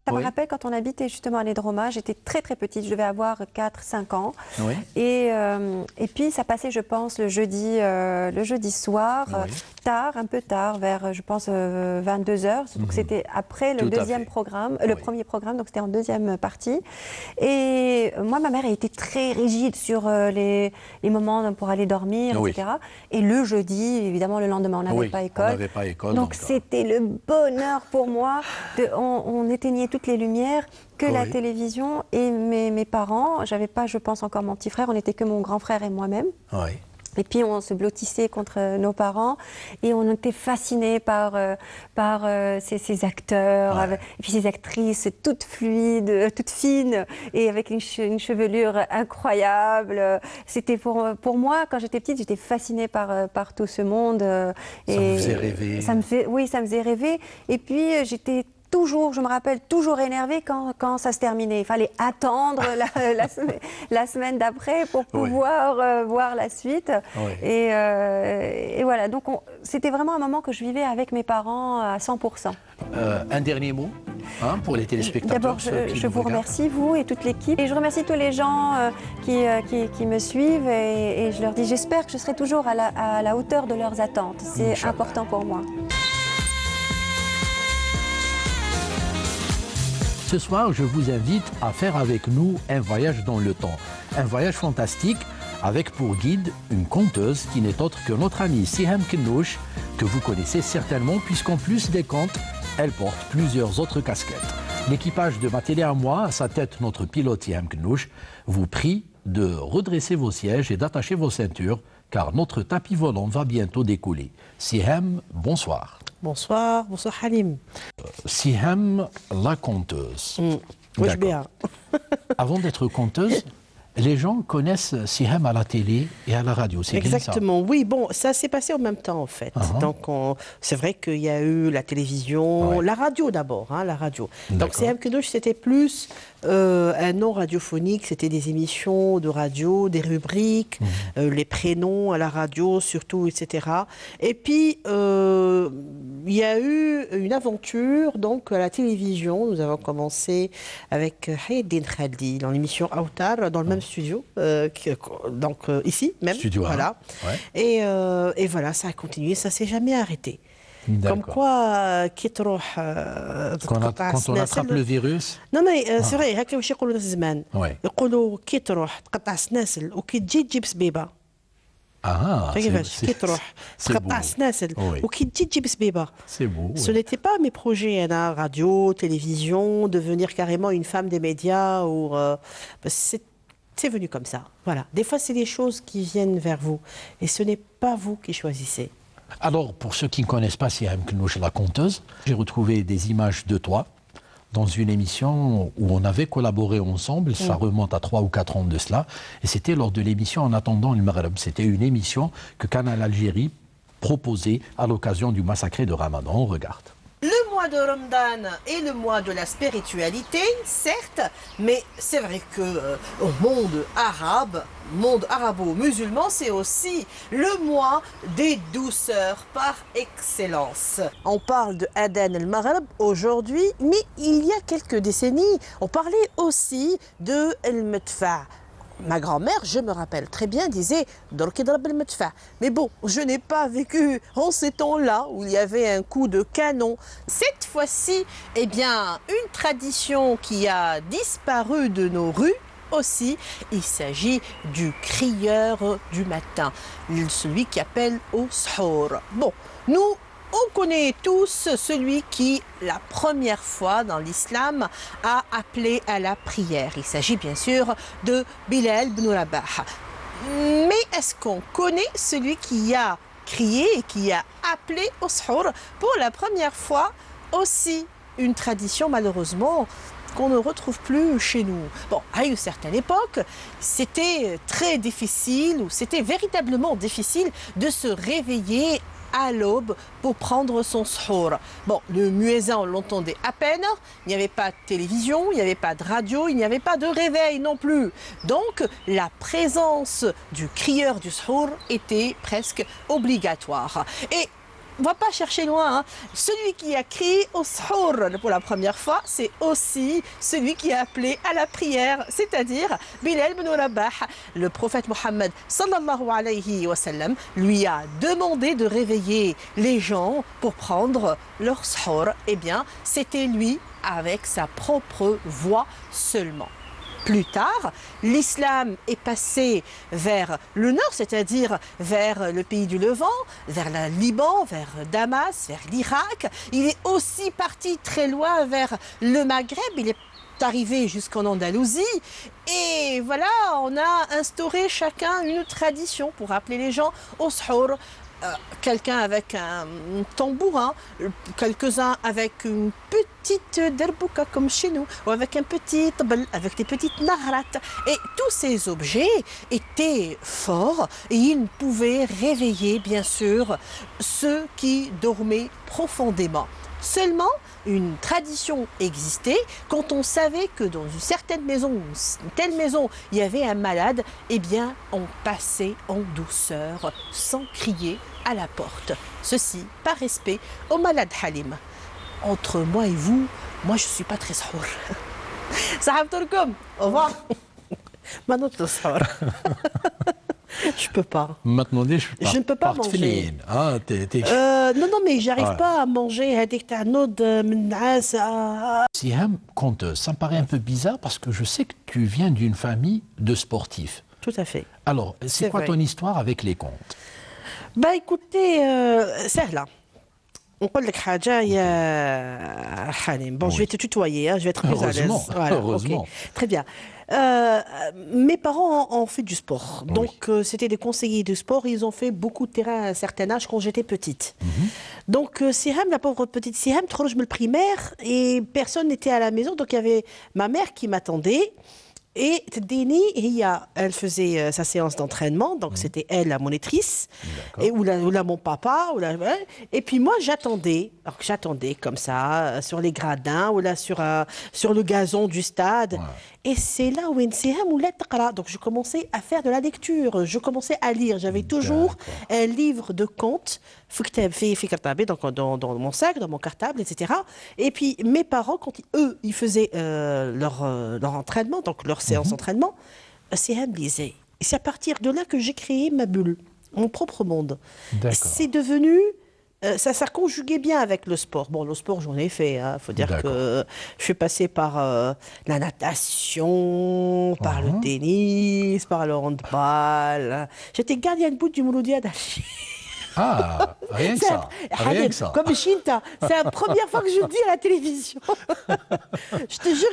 Ça me rappelle quand on habitait justement à l'Edroma, j'étais très très petite, je devais avoir 4-5 ans. Oui. Et puis ça passait, je pense, le jeudi soir, tard, un peu tard, vers, je pense, 22h. Donc c'était après le deuxième programme, le premier programme, donc c'était en deuxième partie. Et moi, ma mère, elle était très rigide sur les moments pour aller dormir, etc. Et le jeudi, évidemment, le lendemain, on n'avait pas école. On n'avait pas école. Donc c'était le bonheur pour moi. On éteignait toutes les lumières, que la télévision, et mes parents, j'avais pas, je pense, encore mon petit frère, on n'était que mon grand frère et moi-même. Et puis on se blottissait contre nos parents et on était fascinés par ces acteurs, et puis ces actrices toutes fluides, toutes fines et avec une chevelure incroyable. C'était pour moi, quand j'étais petite, j'étais fascinée par tout ce monde. Ça vous faisait rêver? Oui, ça me faisait rêver. Et puis j'étais toujours, je me rappelle, toujours énervée quand ça se terminait. Il fallait attendre la semaine d'après pour pouvoir voir la suite. Oui. Et voilà, donc c'était vraiment un moment que je vivais avec mes parents à 100%. Un dernier mot pour les téléspectateurs. D'abord, je vous remercie, vous et toute l'équipe. Et je remercie tous les gens qui me suivent et je leur dis, j'espère que je serai toujours à la hauteur de leurs attentes. C'est important pour moi. Ce soir, je vous invite à faire avec nous un voyage dans le temps. Un voyage fantastique avec pour guide une conteuse qui n'est autre que notre amie Siham Kennouche, que vous connaissez certainement puisqu'en plus des contes, elle porte plusieurs autres casquettes. L'équipage de Ma Télé à moi, à sa tête notre pilote Siham Kennouche, vous prie de redresser vos sièges et d'attacher vos ceintures car notre tapis volant va bientôt décoller. Siham, bonsoir. Bonsoir, bonsoir Halim. Siham, la conteuse. Oui, je bien. Avant d'être conteuse, les gens connaissent Siham à la télé et à la radio, c'est bien ça? Exactement, oui, bon, ça s'est passé en même temps en fait. Donc c'est vrai qu'il y a eu la télévision, la radio d'abord, la radio. Donc Siham Kennouche, c'était plus un nom radiophonique, c'était des émissions de radio, des rubriques, les prénoms à la radio surtout, etc. Et puis il y a eu une aventure donc à la télévision. Nous avons commencé avec Hayeddin Khaldi dans l'émission Aoutar, dans le même studio, donc ici même. Studio voilà. Et voilà, ça a continué, ça s'est jamais arrêté. Comme quoi, quand on attrape le virus. Non mais c'est vrai, هكا واش يقولوا زمان يقولوا كي تروح تقطع سناسل وكي تجي تجيب سبيبه. كيفاش كي تروح تقطع سناسل وكي تجي تجيب سبيبه. Ce n'était pas mes projets, radio, télévision, devenir carrément une femme des médias ou c'est venu comme ça. Voilà. Des fois, c'est des choses qui viennent vers vous et ce n'est pas vous qui choisissez. Alors, pour ceux qui ne connaissent pas Siham Kennouche, la conteuse, j'ai retrouvé des images de toi dans une émission où on avait collaboré ensemble, ça remonte à 3 ou 4 ans de cela, et c'était lors de l'émission En attendant le Maghreb. C'était une émission que Canal Algérie proposait à l'occasion du massacre de Ramadan. On regarde. Le mois de Ramadan est le mois de la spiritualité, certes, mais c'est vrai que au monde arabo-musulman, c'est aussi le mois des douceurs par excellence. On parle de Aden el-Maghreb aujourd'hui, mais il y a quelques décennies, on parlait aussi de el-Medfa. Ma grand-mère, je me rappelle très bien, disait « Mais bon, je n'ai pas vécu en ces temps-là où il y avait un coup de canon. » Cette fois-ci, eh bien, une tradition qui a disparu de nos rues aussi, il s'agit du crieur du matin, celui qui appelle au sahur. Bon, nous, on connaît tous celui qui, la première fois dans l'islam, a appelé à la prière. Il s'agit bien sûr de Bilal ibn Rabah. Mais est-ce qu'on connaît celui qui a crié et qui a appelé au sahur pour la première fois? Aussi une tradition malheureusement qu'on ne retrouve plus chez nous. Bon, à une certaine époque, c'était très difficile, ou c'était véritablement difficile de se réveiller à l'aube pour prendre son sahur. Bon, le muezzin, on l'entendait à peine, il n'y avait pas de télévision, il n'y avait pas de radio, il n'y avait pas de réveil non plus. Donc, la présence du crieur du sahur était presque obligatoire. Et on ne va pas chercher loin, celui qui a crié au sahur pour la première fois, c'est aussi celui qui a appelé à la prière, c'est-à-dire Bilal ibn Rabah. Le prophète Mohammed sallallahu alayhi wa sallam lui a demandé de réveiller les gens pour prendre leur sahur. Eh bien, c'était lui avec sa propre voix seulement. Plus tard, l'islam est passé vers le nord, c'est-à-dire vers le pays du Levant, vers le Liban, vers Damas, vers l'Irak. Il est aussi parti très loin vers le Maghreb. Il est arrivé jusqu'en Andalousie. Et voilà, on a instauré chacun une tradition pour appeler les gens au sahur. Quelqu'un avec un tambourin, quelques-uns avec une petite derbouka comme chez nous, ou avec un petit tabl, avec des petites nahrat. Et tous ces objets étaient forts et ils pouvaient réveiller, bien sûr, ceux qui dormaient profondément. Seulement, une tradition existait quand on savait que dans une certaine maison, une telle maison, il y avait un malade, eh bien, on passait en douceur, sans crier à la porte. Ceci, par respect au malade Halim. Entre moi et vous, moi, je ne suis pas très sahur. Salam alaikum. Au revoir. Maintenant, tu sahur. Je peux pas. Maintenant, je ne peux pas manger. Ah, non, mais j'arrive pas à manger. Siham, conteuse, ça me paraît un peu bizarre parce que je sais que tu viens d'une famille de sportifs. Tout à fait. Alors, c'est quoi ton histoire avec les contes? Bah écoutez, c'est là. On parle de Khaja, il y a Halim. Bon, je vais te tutoyer, hein, je vais être plus à l'aise. Voilà, heureusement. Okay. Très bien. Mes parents ont fait du sport. Donc, c'était des conseillers de sport. Ils ont fait beaucoup de terrain à un certain âge quand j'étais petite. Donc, Siham, la pauvre petite Siham, je me le primaire et personne n'était à la maison. Donc, il y avait ma mère qui m'attendait. Et Tedini, elle faisait sa séance d'entraînement, donc c'était elle la monitrice, et ou là mon papa, et puis moi j'attendais comme ça sur les gradins ou là sur le gazon du stade. Et c'est là où donc je commençais à faire de la lecture, je commençais à lire. J'avais toujours un livre de contes, donc dans mon sac, dans mon cartable, etc. Et puis mes parents, quand ils faisaient leur entraînement, donc leur séance d'entraînement, Siham lisait. Et c'est à partir de là que j'ai créé ma bulle, mon propre monde. C'est devenu... ça conjuguait bien avec le sport. Bon, le sport, j'en ai fait. Il faut dire que je suis passée par la natation, par le tennis, par le handball. J'étais gardienne de but du Mouloudia d'Achi. Ah, rien que ça. Rien que ça. Comme Shinta. C'est la première fois que je le dis à la télévision. Je te jure,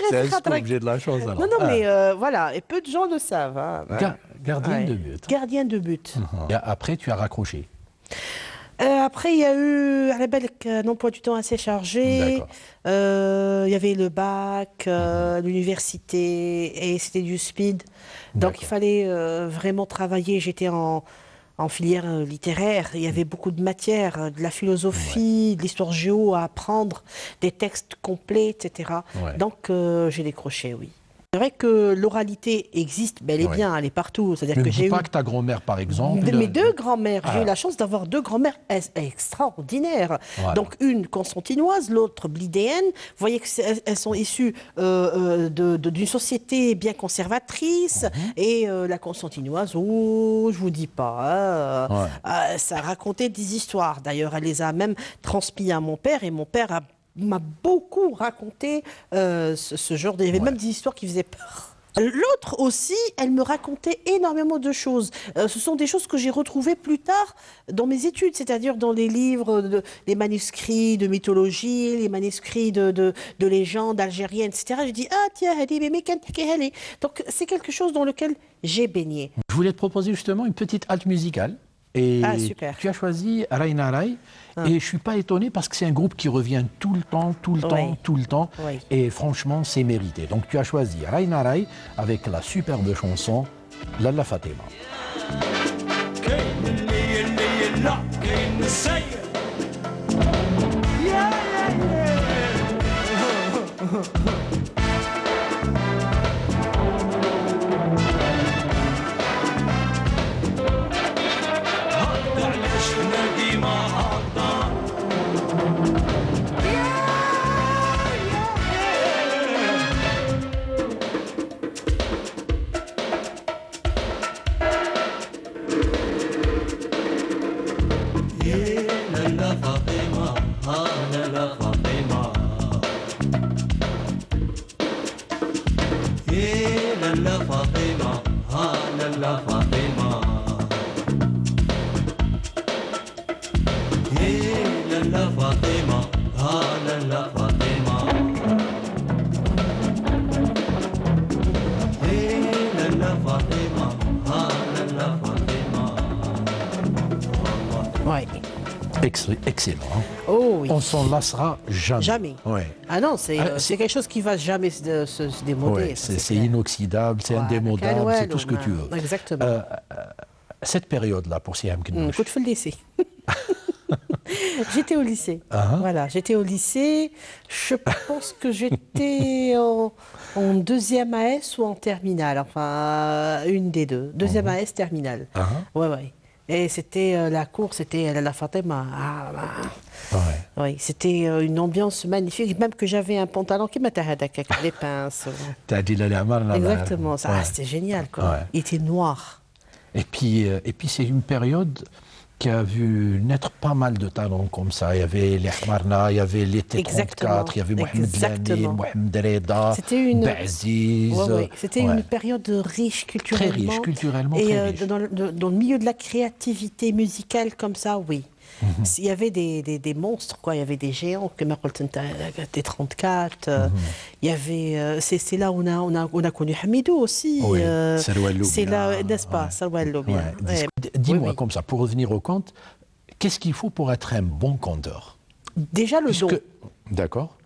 j'ai de la chance alors. Non, mais voilà. Et peu de gens le savent. Hein. Gardienne de but. Gardienne de but. Et après, tu as raccroché. Après, il y a eu un emploi du temps assez chargé. Il y avait le bac, l'université, et c'était du speed. Donc, il fallait vraiment travailler. J'étais en filière littéraire. Il y avait beaucoup de matières, de la philosophie, de l'histoire géo à apprendre, des textes complets, etc. Donc, j'ai décroché, oui. C'est vrai que l'oralité existe bel et bien, elle est partout. C'est-à-dire que j'ai pas que ta grand-mère, par exemple. Mes deux grands-mères, j'ai eu la chance d'avoir deux grands-mères extraordinaires. Donc une constantinoise, l'autre blidéenne. Vous voyez qu'elles sont issues d'une société bien conservatrice. Et la constantinoise, je vous dis pas, ça racontait des histoires. D'ailleurs, elle les a même transmis à mon père et mon père m'a beaucoup raconté ce genre il y avait même des histoires qui faisaient peur. L'autre aussi, elle me racontait énormément de choses. Ce sont des choses que j'ai retrouvées plus tard dans mes études, c'est-à-dire dans les livres, les manuscrits de mythologie, les manuscrits de légendes algériennes, etc. Je dis, tiens, donc c'est quelque chose dans lequel j'ai baigné. Je voulais te proposer justement une petite halte musicale. Et super. Tu as choisi Raina Rai, et je ne suis pas étonné parce que c'est un groupe qui revient tout le temps. Et franchement, c'est mérité. Donc tu as choisi Raina Rai avec la superbe chanson Lalla Fatima. excellent. Hein. Oh oui. On s'en lassera jamais. Jamais. Ouais. Ah non, c'est quelque chose qui va jamais se démoder. Ouais, c'est inoxydable, c'est indémodable, c'est tout ce que tu veux. Exactement. Cette période-là, pour Siam Knouch. Coup de feu le lycée. J'étais au lycée. Voilà, j'étais au lycée. Je pense que j'étais en deuxième AS ou en terminale. Enfin, une des deux. Deuxième AS, terminale. Ouais, ouais. Et c'était la cour, c'était la Fatima. Oui, c'était une ambiance magnifique. Même que j'avais un pantalon qui m'était avec les pinces. Exactement, ça, c'était génial. Quoi. Ouais. Il était noir. Et puis c'est une période qui a vu naître pas mal de talents comme ça. Il y avait les Khmarna, il y avait les T34, il y avait Mohamed Lamine, Mohamed Reda, Baziz. C'était une période riche culturellement. Très riche, culturellement et très riche. Dans le milieu de la créativité musicale comme ça, oui. Il y avait des monstres, quoi. Il y avait des géants, comme T34. Il y avait, c'est là où on a connu Hamidou aussi. Oui, c'est là, n'est-ce pas, Sarouallo bien. Ouais. Dis-moi comme ça, pour revenir au conte, qu'est-ce qu'il faut pour être un bon conteur? Déjà le don. D'accord.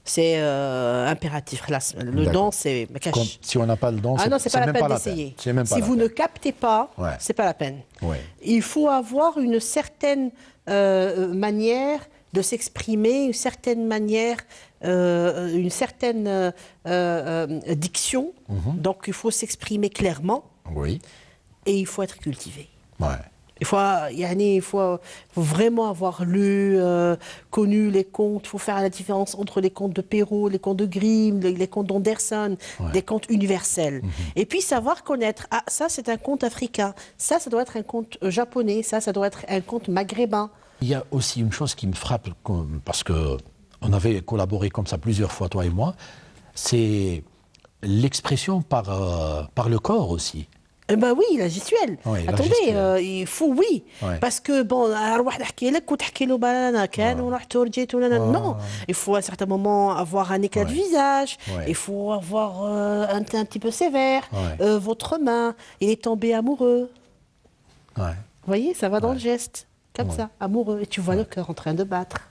C'est impératif. Le don, c'est... Si on n'a pas le don, c'est pas la peine d'essayer. Si vous ne captez pas, c'est pas la peine. Ouais. Il faut avoir une certaine manière de s'exprimer, une certaine manière, une certaine diction. Donc il faut s'exprimer clairement. Oui. Et il faut être cultivé. Ouais. Il faut vraiment avoir lu, connu les contes. Il faut faire la différence entre les contes de Perrault, les contes de Grimm, les contes d'Anderson, des contes universels. Et puis savoir connaître, ah, ça c'est un conte africain, ça doit être un conte japonais, ça doit être un conte maghrébin. Il y a aussi une chose qui me frappe, parce qu'on avait collaboré comme ça plusieurs fois, toi et moi, c'est l'expression par le corps aussi. Ben oui, la gestuelle. Oui, attendez, il faut, oui. Parce que, bon, non, il faut à un certain moment avoir un éclat de visage, il faut avoir un teint un petit peu sévère, votre main, il est tombé amoureux. Vous voyez, ça va dans le geste, comme ça, amoureux, et tu vois le cœur en train de battre.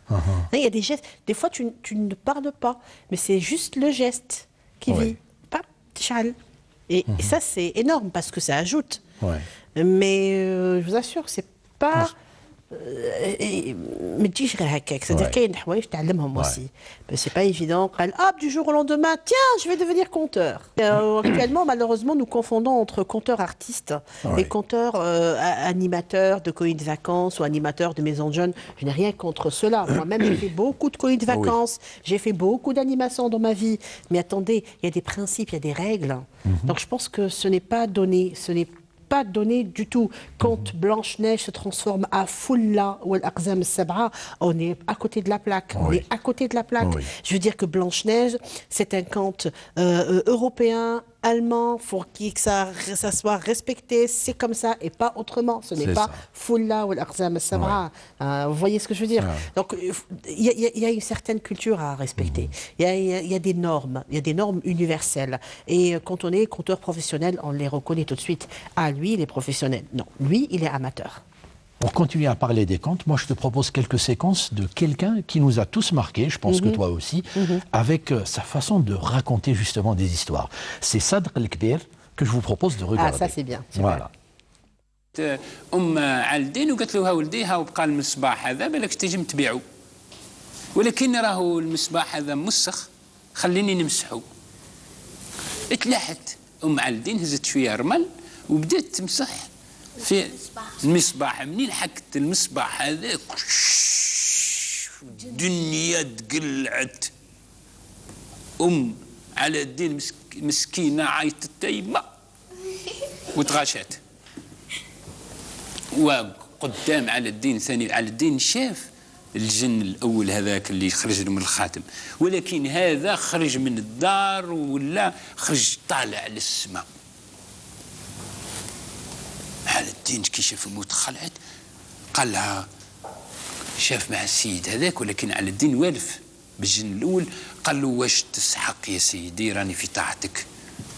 Il y a des gestes, des fois tu ne parles pas, mais c'est juste le geste qui vit. Pap, tchal. Et ça, c'est énorme parce que ça ajoute. Mais je vous assure, c'est pas... Mais dis je c'est-à-dire qu'il y a des choses que je aussi. C'est pas évident. Du jour au lendemain, tiens, je vais devenir conteur. Actuellement, malheureusement, nous confondons entre conteur artiste et conteur animateur de colonies de vacances ou animateur de maisons de jeunes. Je n'ai rien contre cela. Moi-même, j'ai fait beaucoup de colonies de vacances. J'ai fait beaucoup d'animations dans ma vie. Mais attendez, il y a des principes, il y a des règles. Donc je pense que ce n'est pas donné. Ce n'est pas donné du tout. Quand Blanche-Neige se transforme à Fulla ou Al-Aqzam Sab'a, on est à côté de la plaque. On est à côté de la plaque. Je veux dire que Blanche-Neige, c'est un conte européen, allemand, pour que ça soit respecté, c'est comme ça et pas autrement. Ce n'est pas Fulla ou Al-Aqzam Sab'a. Vous voyez ce que je veux dire? Donc, il y a une certaine culture à respecter. Il y a des normes. Il y a des normes universelles. Et quand on est conteur professionnel, on les reconnaît tout de suite. Ah, lui, il est professionnel. Non, lui, il est amateur. Pour continuer à parler des contes, moi je te propose quelques séquences de quelqu'un qui nous a tous marqués, je pense que toi aussi, avec sa façon de raconter justement des histoires. C'est Sadr El-Kbir que je vous propose de regarder. Ah, ça c'est bien. Voilà. عالدين وقالت له ولدي ها بقى المصباح هذا بالك تجي تبيعه ولكن راهو المصباح هذا مسخ خليني نمسحه. اتلاحت عالدين هزت شويه رمل وبدات تمسح في المصباح. منين حكت المصباح هذاك الدنيا تقلعت. على الدين مسكينه عيطت تيمه وتغاشات. وقدام على الدين ثاني على الدين شاف الجن الاول هذاك اللي خرج من الخاتم، ولكن هذا خرج من الدار ولا خرج طالع للسماء. على الدين كي شاف الموت خلعت قال لها شاف مع السيد هذاك، ولكن على الدين والف بالجن الاول قال له واش تسحق يا سيدي راني في طاعتك.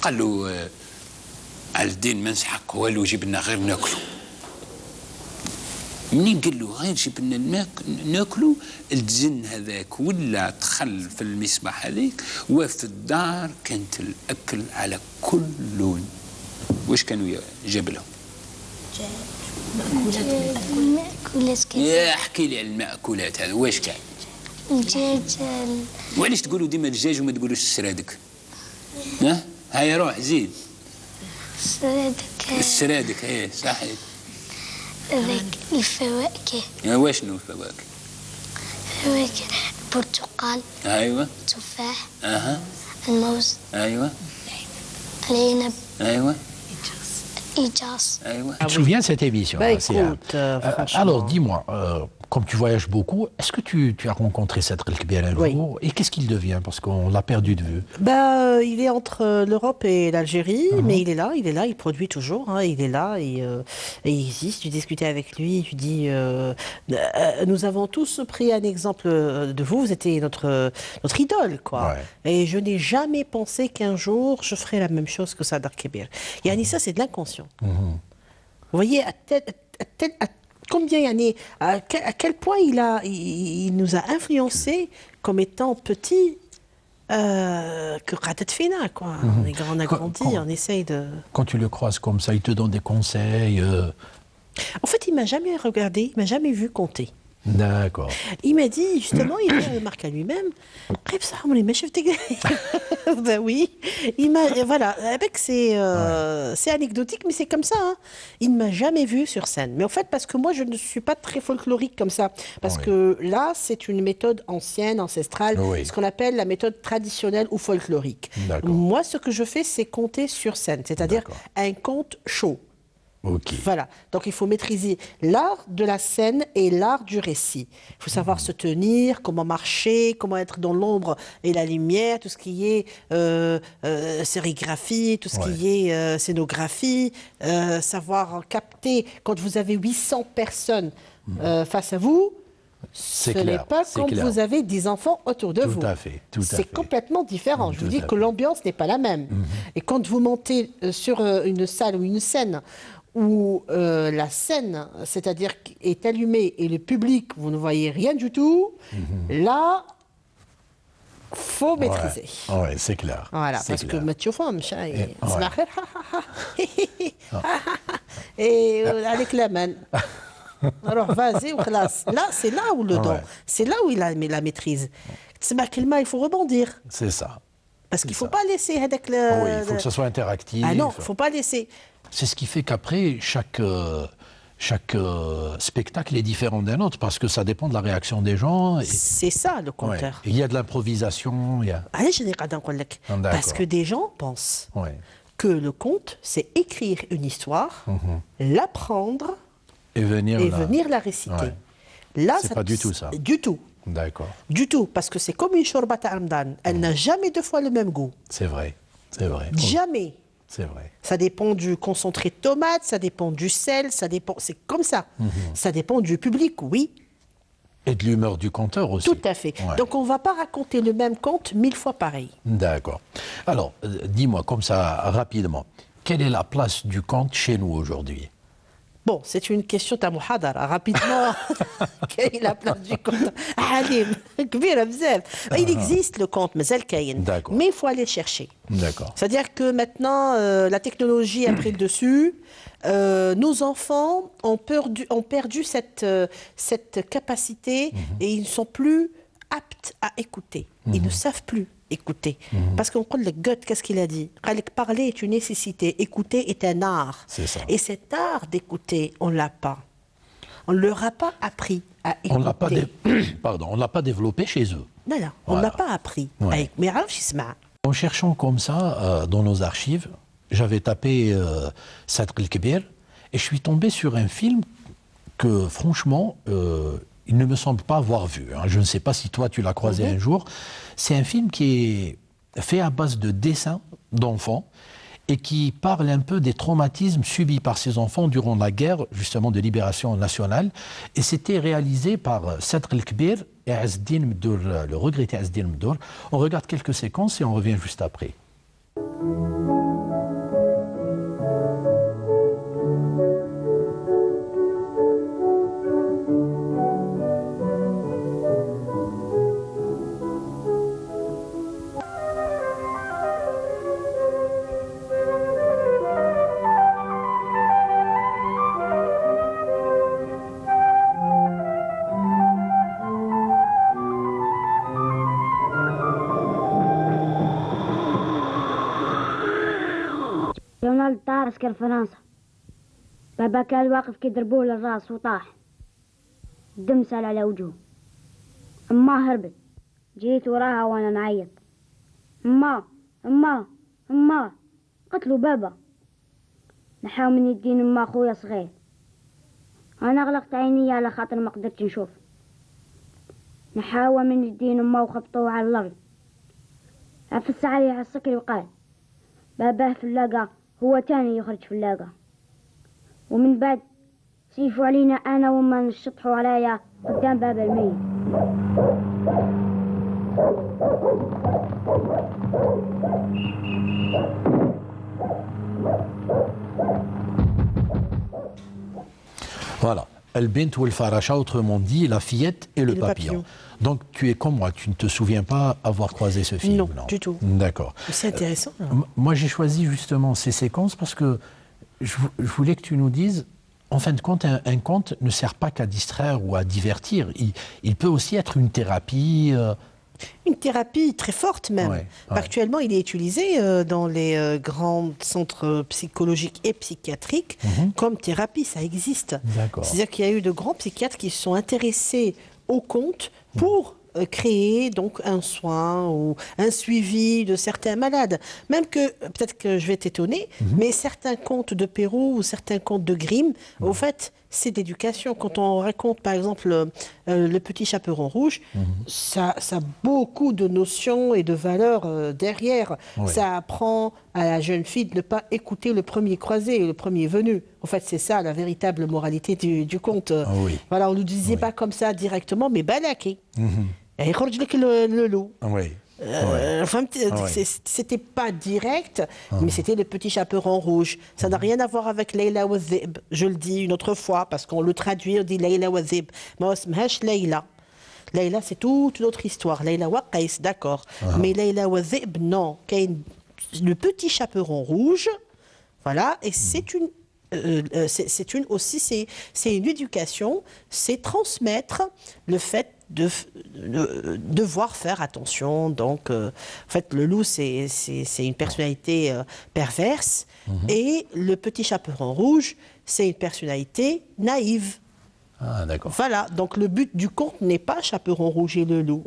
قال له على الدين ما نسحق والو جبنا غير ناكلو. منين قال له غير جيب لنا ناكلوا التزن هذاك ولا دخل في المصباح هذيك وفي الدار كانت الاكل على كل لون. واش كانوا جاب لهم؟ مأكولات يا احكي لي على المأكولات هذا واش كان؟ دجاج. وعلاش تقولوا ديما الدجاج وما تقولوش السرادك؟ ها هيا روح زيد. السرادك ايه صحيح. هذاك الفواكه. واشنو الفواكه؟ فواكه البرتقال. ايوه. التفاح. اها. الموز. ايوه. العنب. ايوه. الإيجاز. ايوه. Tu te souviens de cette émission? Bah, écoute, alors dis-moi, comme tu voyages beaucoup, est-ce que tu as rencontré Sadr El-Kbir un jour? Et qu'est-ce qu'il devient? Parce qu'on l'a perdu de vue. Bah, il est entre l'Europe et l'Algérie, mais il est là, il produit toujours, hein, il est là et il existe. Tu discutais avec lui, tu dis nous avons tous pris un exemple de vous, vous étiez notre idole, quoi. Ouais. Et je n'ai jamais pensé qu'un jour je ferais la même chose que Sadr El-Kbir. Yani, ça, c'est de l'inconscient. Vous voyez, à quel point il nous a influencés comme étant petits, que Radat Fina, quoi. On a grandi, on essaye de... Quand tu le croises comme ça, il te donne des conseils. En fait, il m'a jamais regardé, il m'a jamais vu compter. D'accord. Il m'a dit, justement, il remarque à lui-même, ben oui, voilà, c'est anecdotique, mais c'est comme ça. Hein. Il ne m'a jamais vu sur scène. Mais en fait, parce que moi, je ne suis pas très folklorique comme ça. Parce que là, c'est une méthode ancienne, ancestrale, ce qu'on appelle la méthode traditionnelle ou folklorique. Moi, ce que je fais, c'est compter sur scène, c'est-à-dire un conte chaud. Okay. Voilà, donc il faut maîtriser l'art de la scène et l'art du récit. Il faut savoir se tenir, comment marcher, comment être dans l'ombre et la lumière, tout ce qui est sérigraphie, tout ce qui est scénographie, savoir capter quand vous avez 800 personnes face à vous. Ce n'est pas comme vous avez des enfants autour de vous. C'est complètement différent. Je vous dis que l'ambiance n'est pas la même. Et quand vous montez sur une salle ou une scène où la scène, c'est-à-dire est allumée et le public, vous ne voyez rien du tout, là, faut maîtriser. Ouais, c'est clair. Voilà, parce que Mathieu Femme, et avec la main. Alors vas-y, là, c'est là où le don, c'est là où il a la maîtrise. Il faut rebondir. C'est ça. Parce qu'il ne faut pas laisser avec le... Oui, il faut que ce soit interactif. Ah non, il ne faut pas laisser. C'est ce qui fait qu'après, chaque spectacle est différent d'un autre, parce que ça dépend de la réaction des gens. C'est ça, le conteur. Il y a de l'improvisation. Parce que des gens pensent que le conte, c'est écrire une histoire, l'apprendre et venir la réciter. Là, c'est pas du tout ça. Du tout. D'accord. Du tout, parce que c'est comme une shorbata amdan. Elle n'a jamais deux fois le même goût. C'est vrai, c'est vrai. Jamais. C'est vrai. Ça dépend du concentré de tomate, ça dépend du sel, ça dépend... C'est comme ça. Ça dépend du public, oui. Et de l'humeur du conteur aussi. Tout à fait. Donc on ne va pas raconter le même conte 1000 fois pareil. D'accord. Alors, dis-moi comme ça, rapidement, quelle est la place du conte chez nous aujourd'hui? Bon, c'est une question de muhadara. Rapidement, quelle est la place du conte? Il existe le conte, mais il faut aller le chercher. C'est-à-dire que maintenant, la technologie a pris le dessus. Nos enfants ont perdu cette capacité et ils ne sont plus aptes à écouter. Ils ne savent plus écouter. Parce qu'on prend le Goethe, qu'est-ce qu'il a dit? Parler est une nécessité, écouter est un art. Et cet art d'écouter, on ne l'a pas. On ne leur a pas appris à écouter. On ne l'a pas développé chez eux. Non, on ne l'a pas appris. Mais en cherchant comme ça dans nos archives, j'avais tapé Sadr El-Kbir et je suis tombé sur un film que franchement... il ne me semble pas avoir vu. Je ne sais pas si toi tu l'as croisé un jour. C'est un film qui est fait à base de dessins d'enfants et qui parle un peu des traumatismes subis par ces enfants durant la guerre, justement de libération nationale. Et c'était réalisé par Sadr El-Kbir et Azzdin Mdour, le regretté Azzdin Mdour. On regarde quelques séquences et on revient juste après. عسكر فرنسا. بابا كان واقف كيضربوه للراس وطاح، الدم سال على وجهه. أما هربت، جيت وراها وأنا نعيط، أما أما أما. قتلوا بابا. نحاول من يدين أما خويا صغير. أنا غلقت عيني على خاطر ما قدرتش نشوف. نحاول من يدين أما وخبطوه على الأرض. عفس عليه على السكري وقال باباه في اللاقة، هو تاني يخرج في اللاقة. ومن بعد سيفوا علينا أنا وما نشطحوا عليا قدام باب الميت. Voilà. Al-Bint ou al-Faracha, autrement dit, la fillette et le papillon. Donc tu es comme moi, tu ne te souviens pas avoir croisé ce film? Non, du tout. D'accord. C'est intéressant. Moi j'ai choisi justement ces séquences parce que je voulais que tu nous dises, en fin de compte, un conte ne sert pas qu'à distraire ou à divertir. Il peut aussi être une thérapie. Une thérapie très forte même. Ouais. Actuellement, il est utilisé dans les grands centres psychologiques et psychiatriques comme thérapie, ça existe. C'est-à-dire qu'il y a eu de grands psychiatres qui se sont intéressés au conte pour créer donc un soin ou un suivi de certains malades. Même que, peut-être que je vais t'étonner, mais certains contes de Perrault ou certains contes de Grimm, au fait, c'est d'éducation. Quand on raconte, par exemple, Le Petit Chaperon Rouge, ça a beaucoup de notions et de valeurs derrière. Ça apprend à la jeune fille de ne pas écouter le premier croisé, le premier venu. En fait, c'est ça la véritable moralité du conte. Voilà, on ne nous disait pas comme ça directement, mais balaké. Et le loup. C'était pas direct, mais c'était Le Petit Chaperon Rouge. Ça n'a rien à voir avec Layla wa Dhib. Je le dis une autre fois parce qu'on le traduit, on dit Layla wa Dhib. Mais on se Layla. Layla, c'est toute une autre histoire. Layla wa Qais, d'accord. Mais Layla wa Dhib, non. Le Petit Chaperon Rouge, voilà, et c'est une. C'est une éducation, c'est transmettre le fait de devoir faire attention. Donc, en fait, le loup, c'est une personnalité perverse, et le Petit Chaperon Rouge, c'est une personnalité naïve. Ah, d'accord. Voilà, donc le but du conte n'est pas Chaperon Rouge et le loup.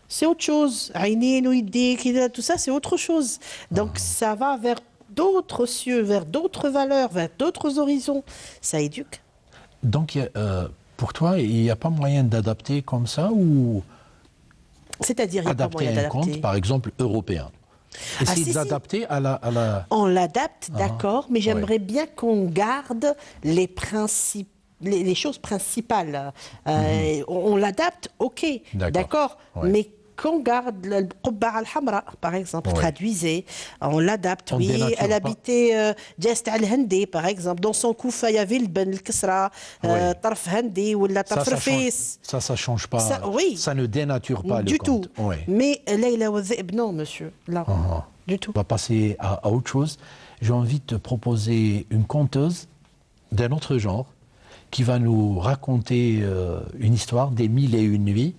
C'est autre chose. Tout ça, c'est autre chose. Donc ça va vers d'autres cieux, vers d'autres valeurs, vers d'autres horizons. Ça éduque. Donc pour toi, il n'y a pas moyen d'adapter comme ça ou c'est-à-dire, il n'y a pas moyen d'adapter un conte, par exemple, européen. Essayer de l'adapter à la... On l'adapte, d'accord, mais j'aimerais bien qu'on garde les principes, les choses principales. On l'adapte, ok, d'accord, mais qu'on garde le Qubba al-Hamra, par exemple, traduisez, on l'adapte. Oui, elle habitait Jest al-Hindi, par exemple. Dans son Koufa, il y avait le Ben al-Kisra, Tarf Hindi ou la Tarf Rfis. Ça ne change pas. Ça ne dénature pas du le conte. tout. Mais Layla wa Dhib, non, monsieur. Là, du tout. On va passer à autre chose. J'ai envie de te proposer une conteuse d'un autre genre qui va nous raconter une histoire des 1001 nuits,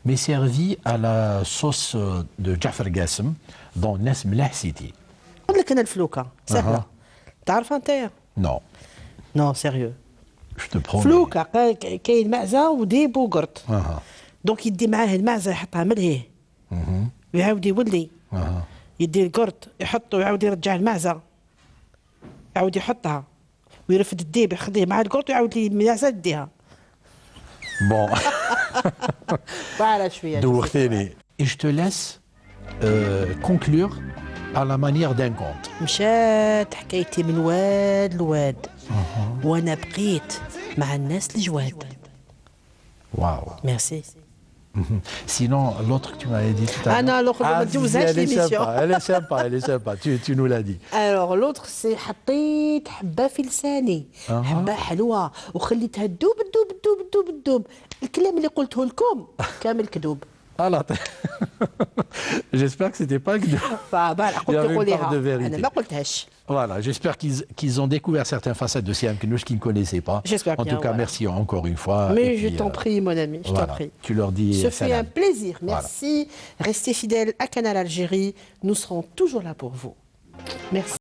mais servie à la sauce de Jafar Gassem dans Nas Mlah City. نقول لك أنا الفلوكة سهلة. تعرفها أنت؟ Non. Non, sérieux. Je te promets. فلوكة كاين معزة وديب وقرط. دونك يدي معاه المعزة يحطها ملهيه. ويعاود يولي. يدي القرط يحطه ويعاود يرجع المعزة. يعاود يحطها ويرفد الديب يخليه مع القرط ويعاود لي المعزة يديها. Bon. Voilà, je suis. Et je te laisse conclure à la manière d'un conte. مشات حكايتي من واد لواد وانا بقيت مع الناس الجواد. Waouh. Merci. Sinon, l'autre que tu m'avais dit tout à l'heure. Ah non, l'autre, elle est sympa, tu nous l'as dit. Alors, l'autre, c'est حطيت حبة في لساني، حبة حلوة وخليتها تدوب الكلام اللي قلته لكم كامل كذوب. Alors, j'espère que c'était pas que de... Il y avait une part de vérité. Voilà, j'espère qu'ils ont découvert certaines facettes de Siam Knouch qu'ils ne connaissaient pas. J'espère bien. En tout cas, merci encore une fois. Mais je t'en prie, mon ami, je t'en prie. Tu leur dis Ce fait un plaisir. Merci. Restez fidèles à Canal Algérie. Nous serons toujours là pour vous. Merci.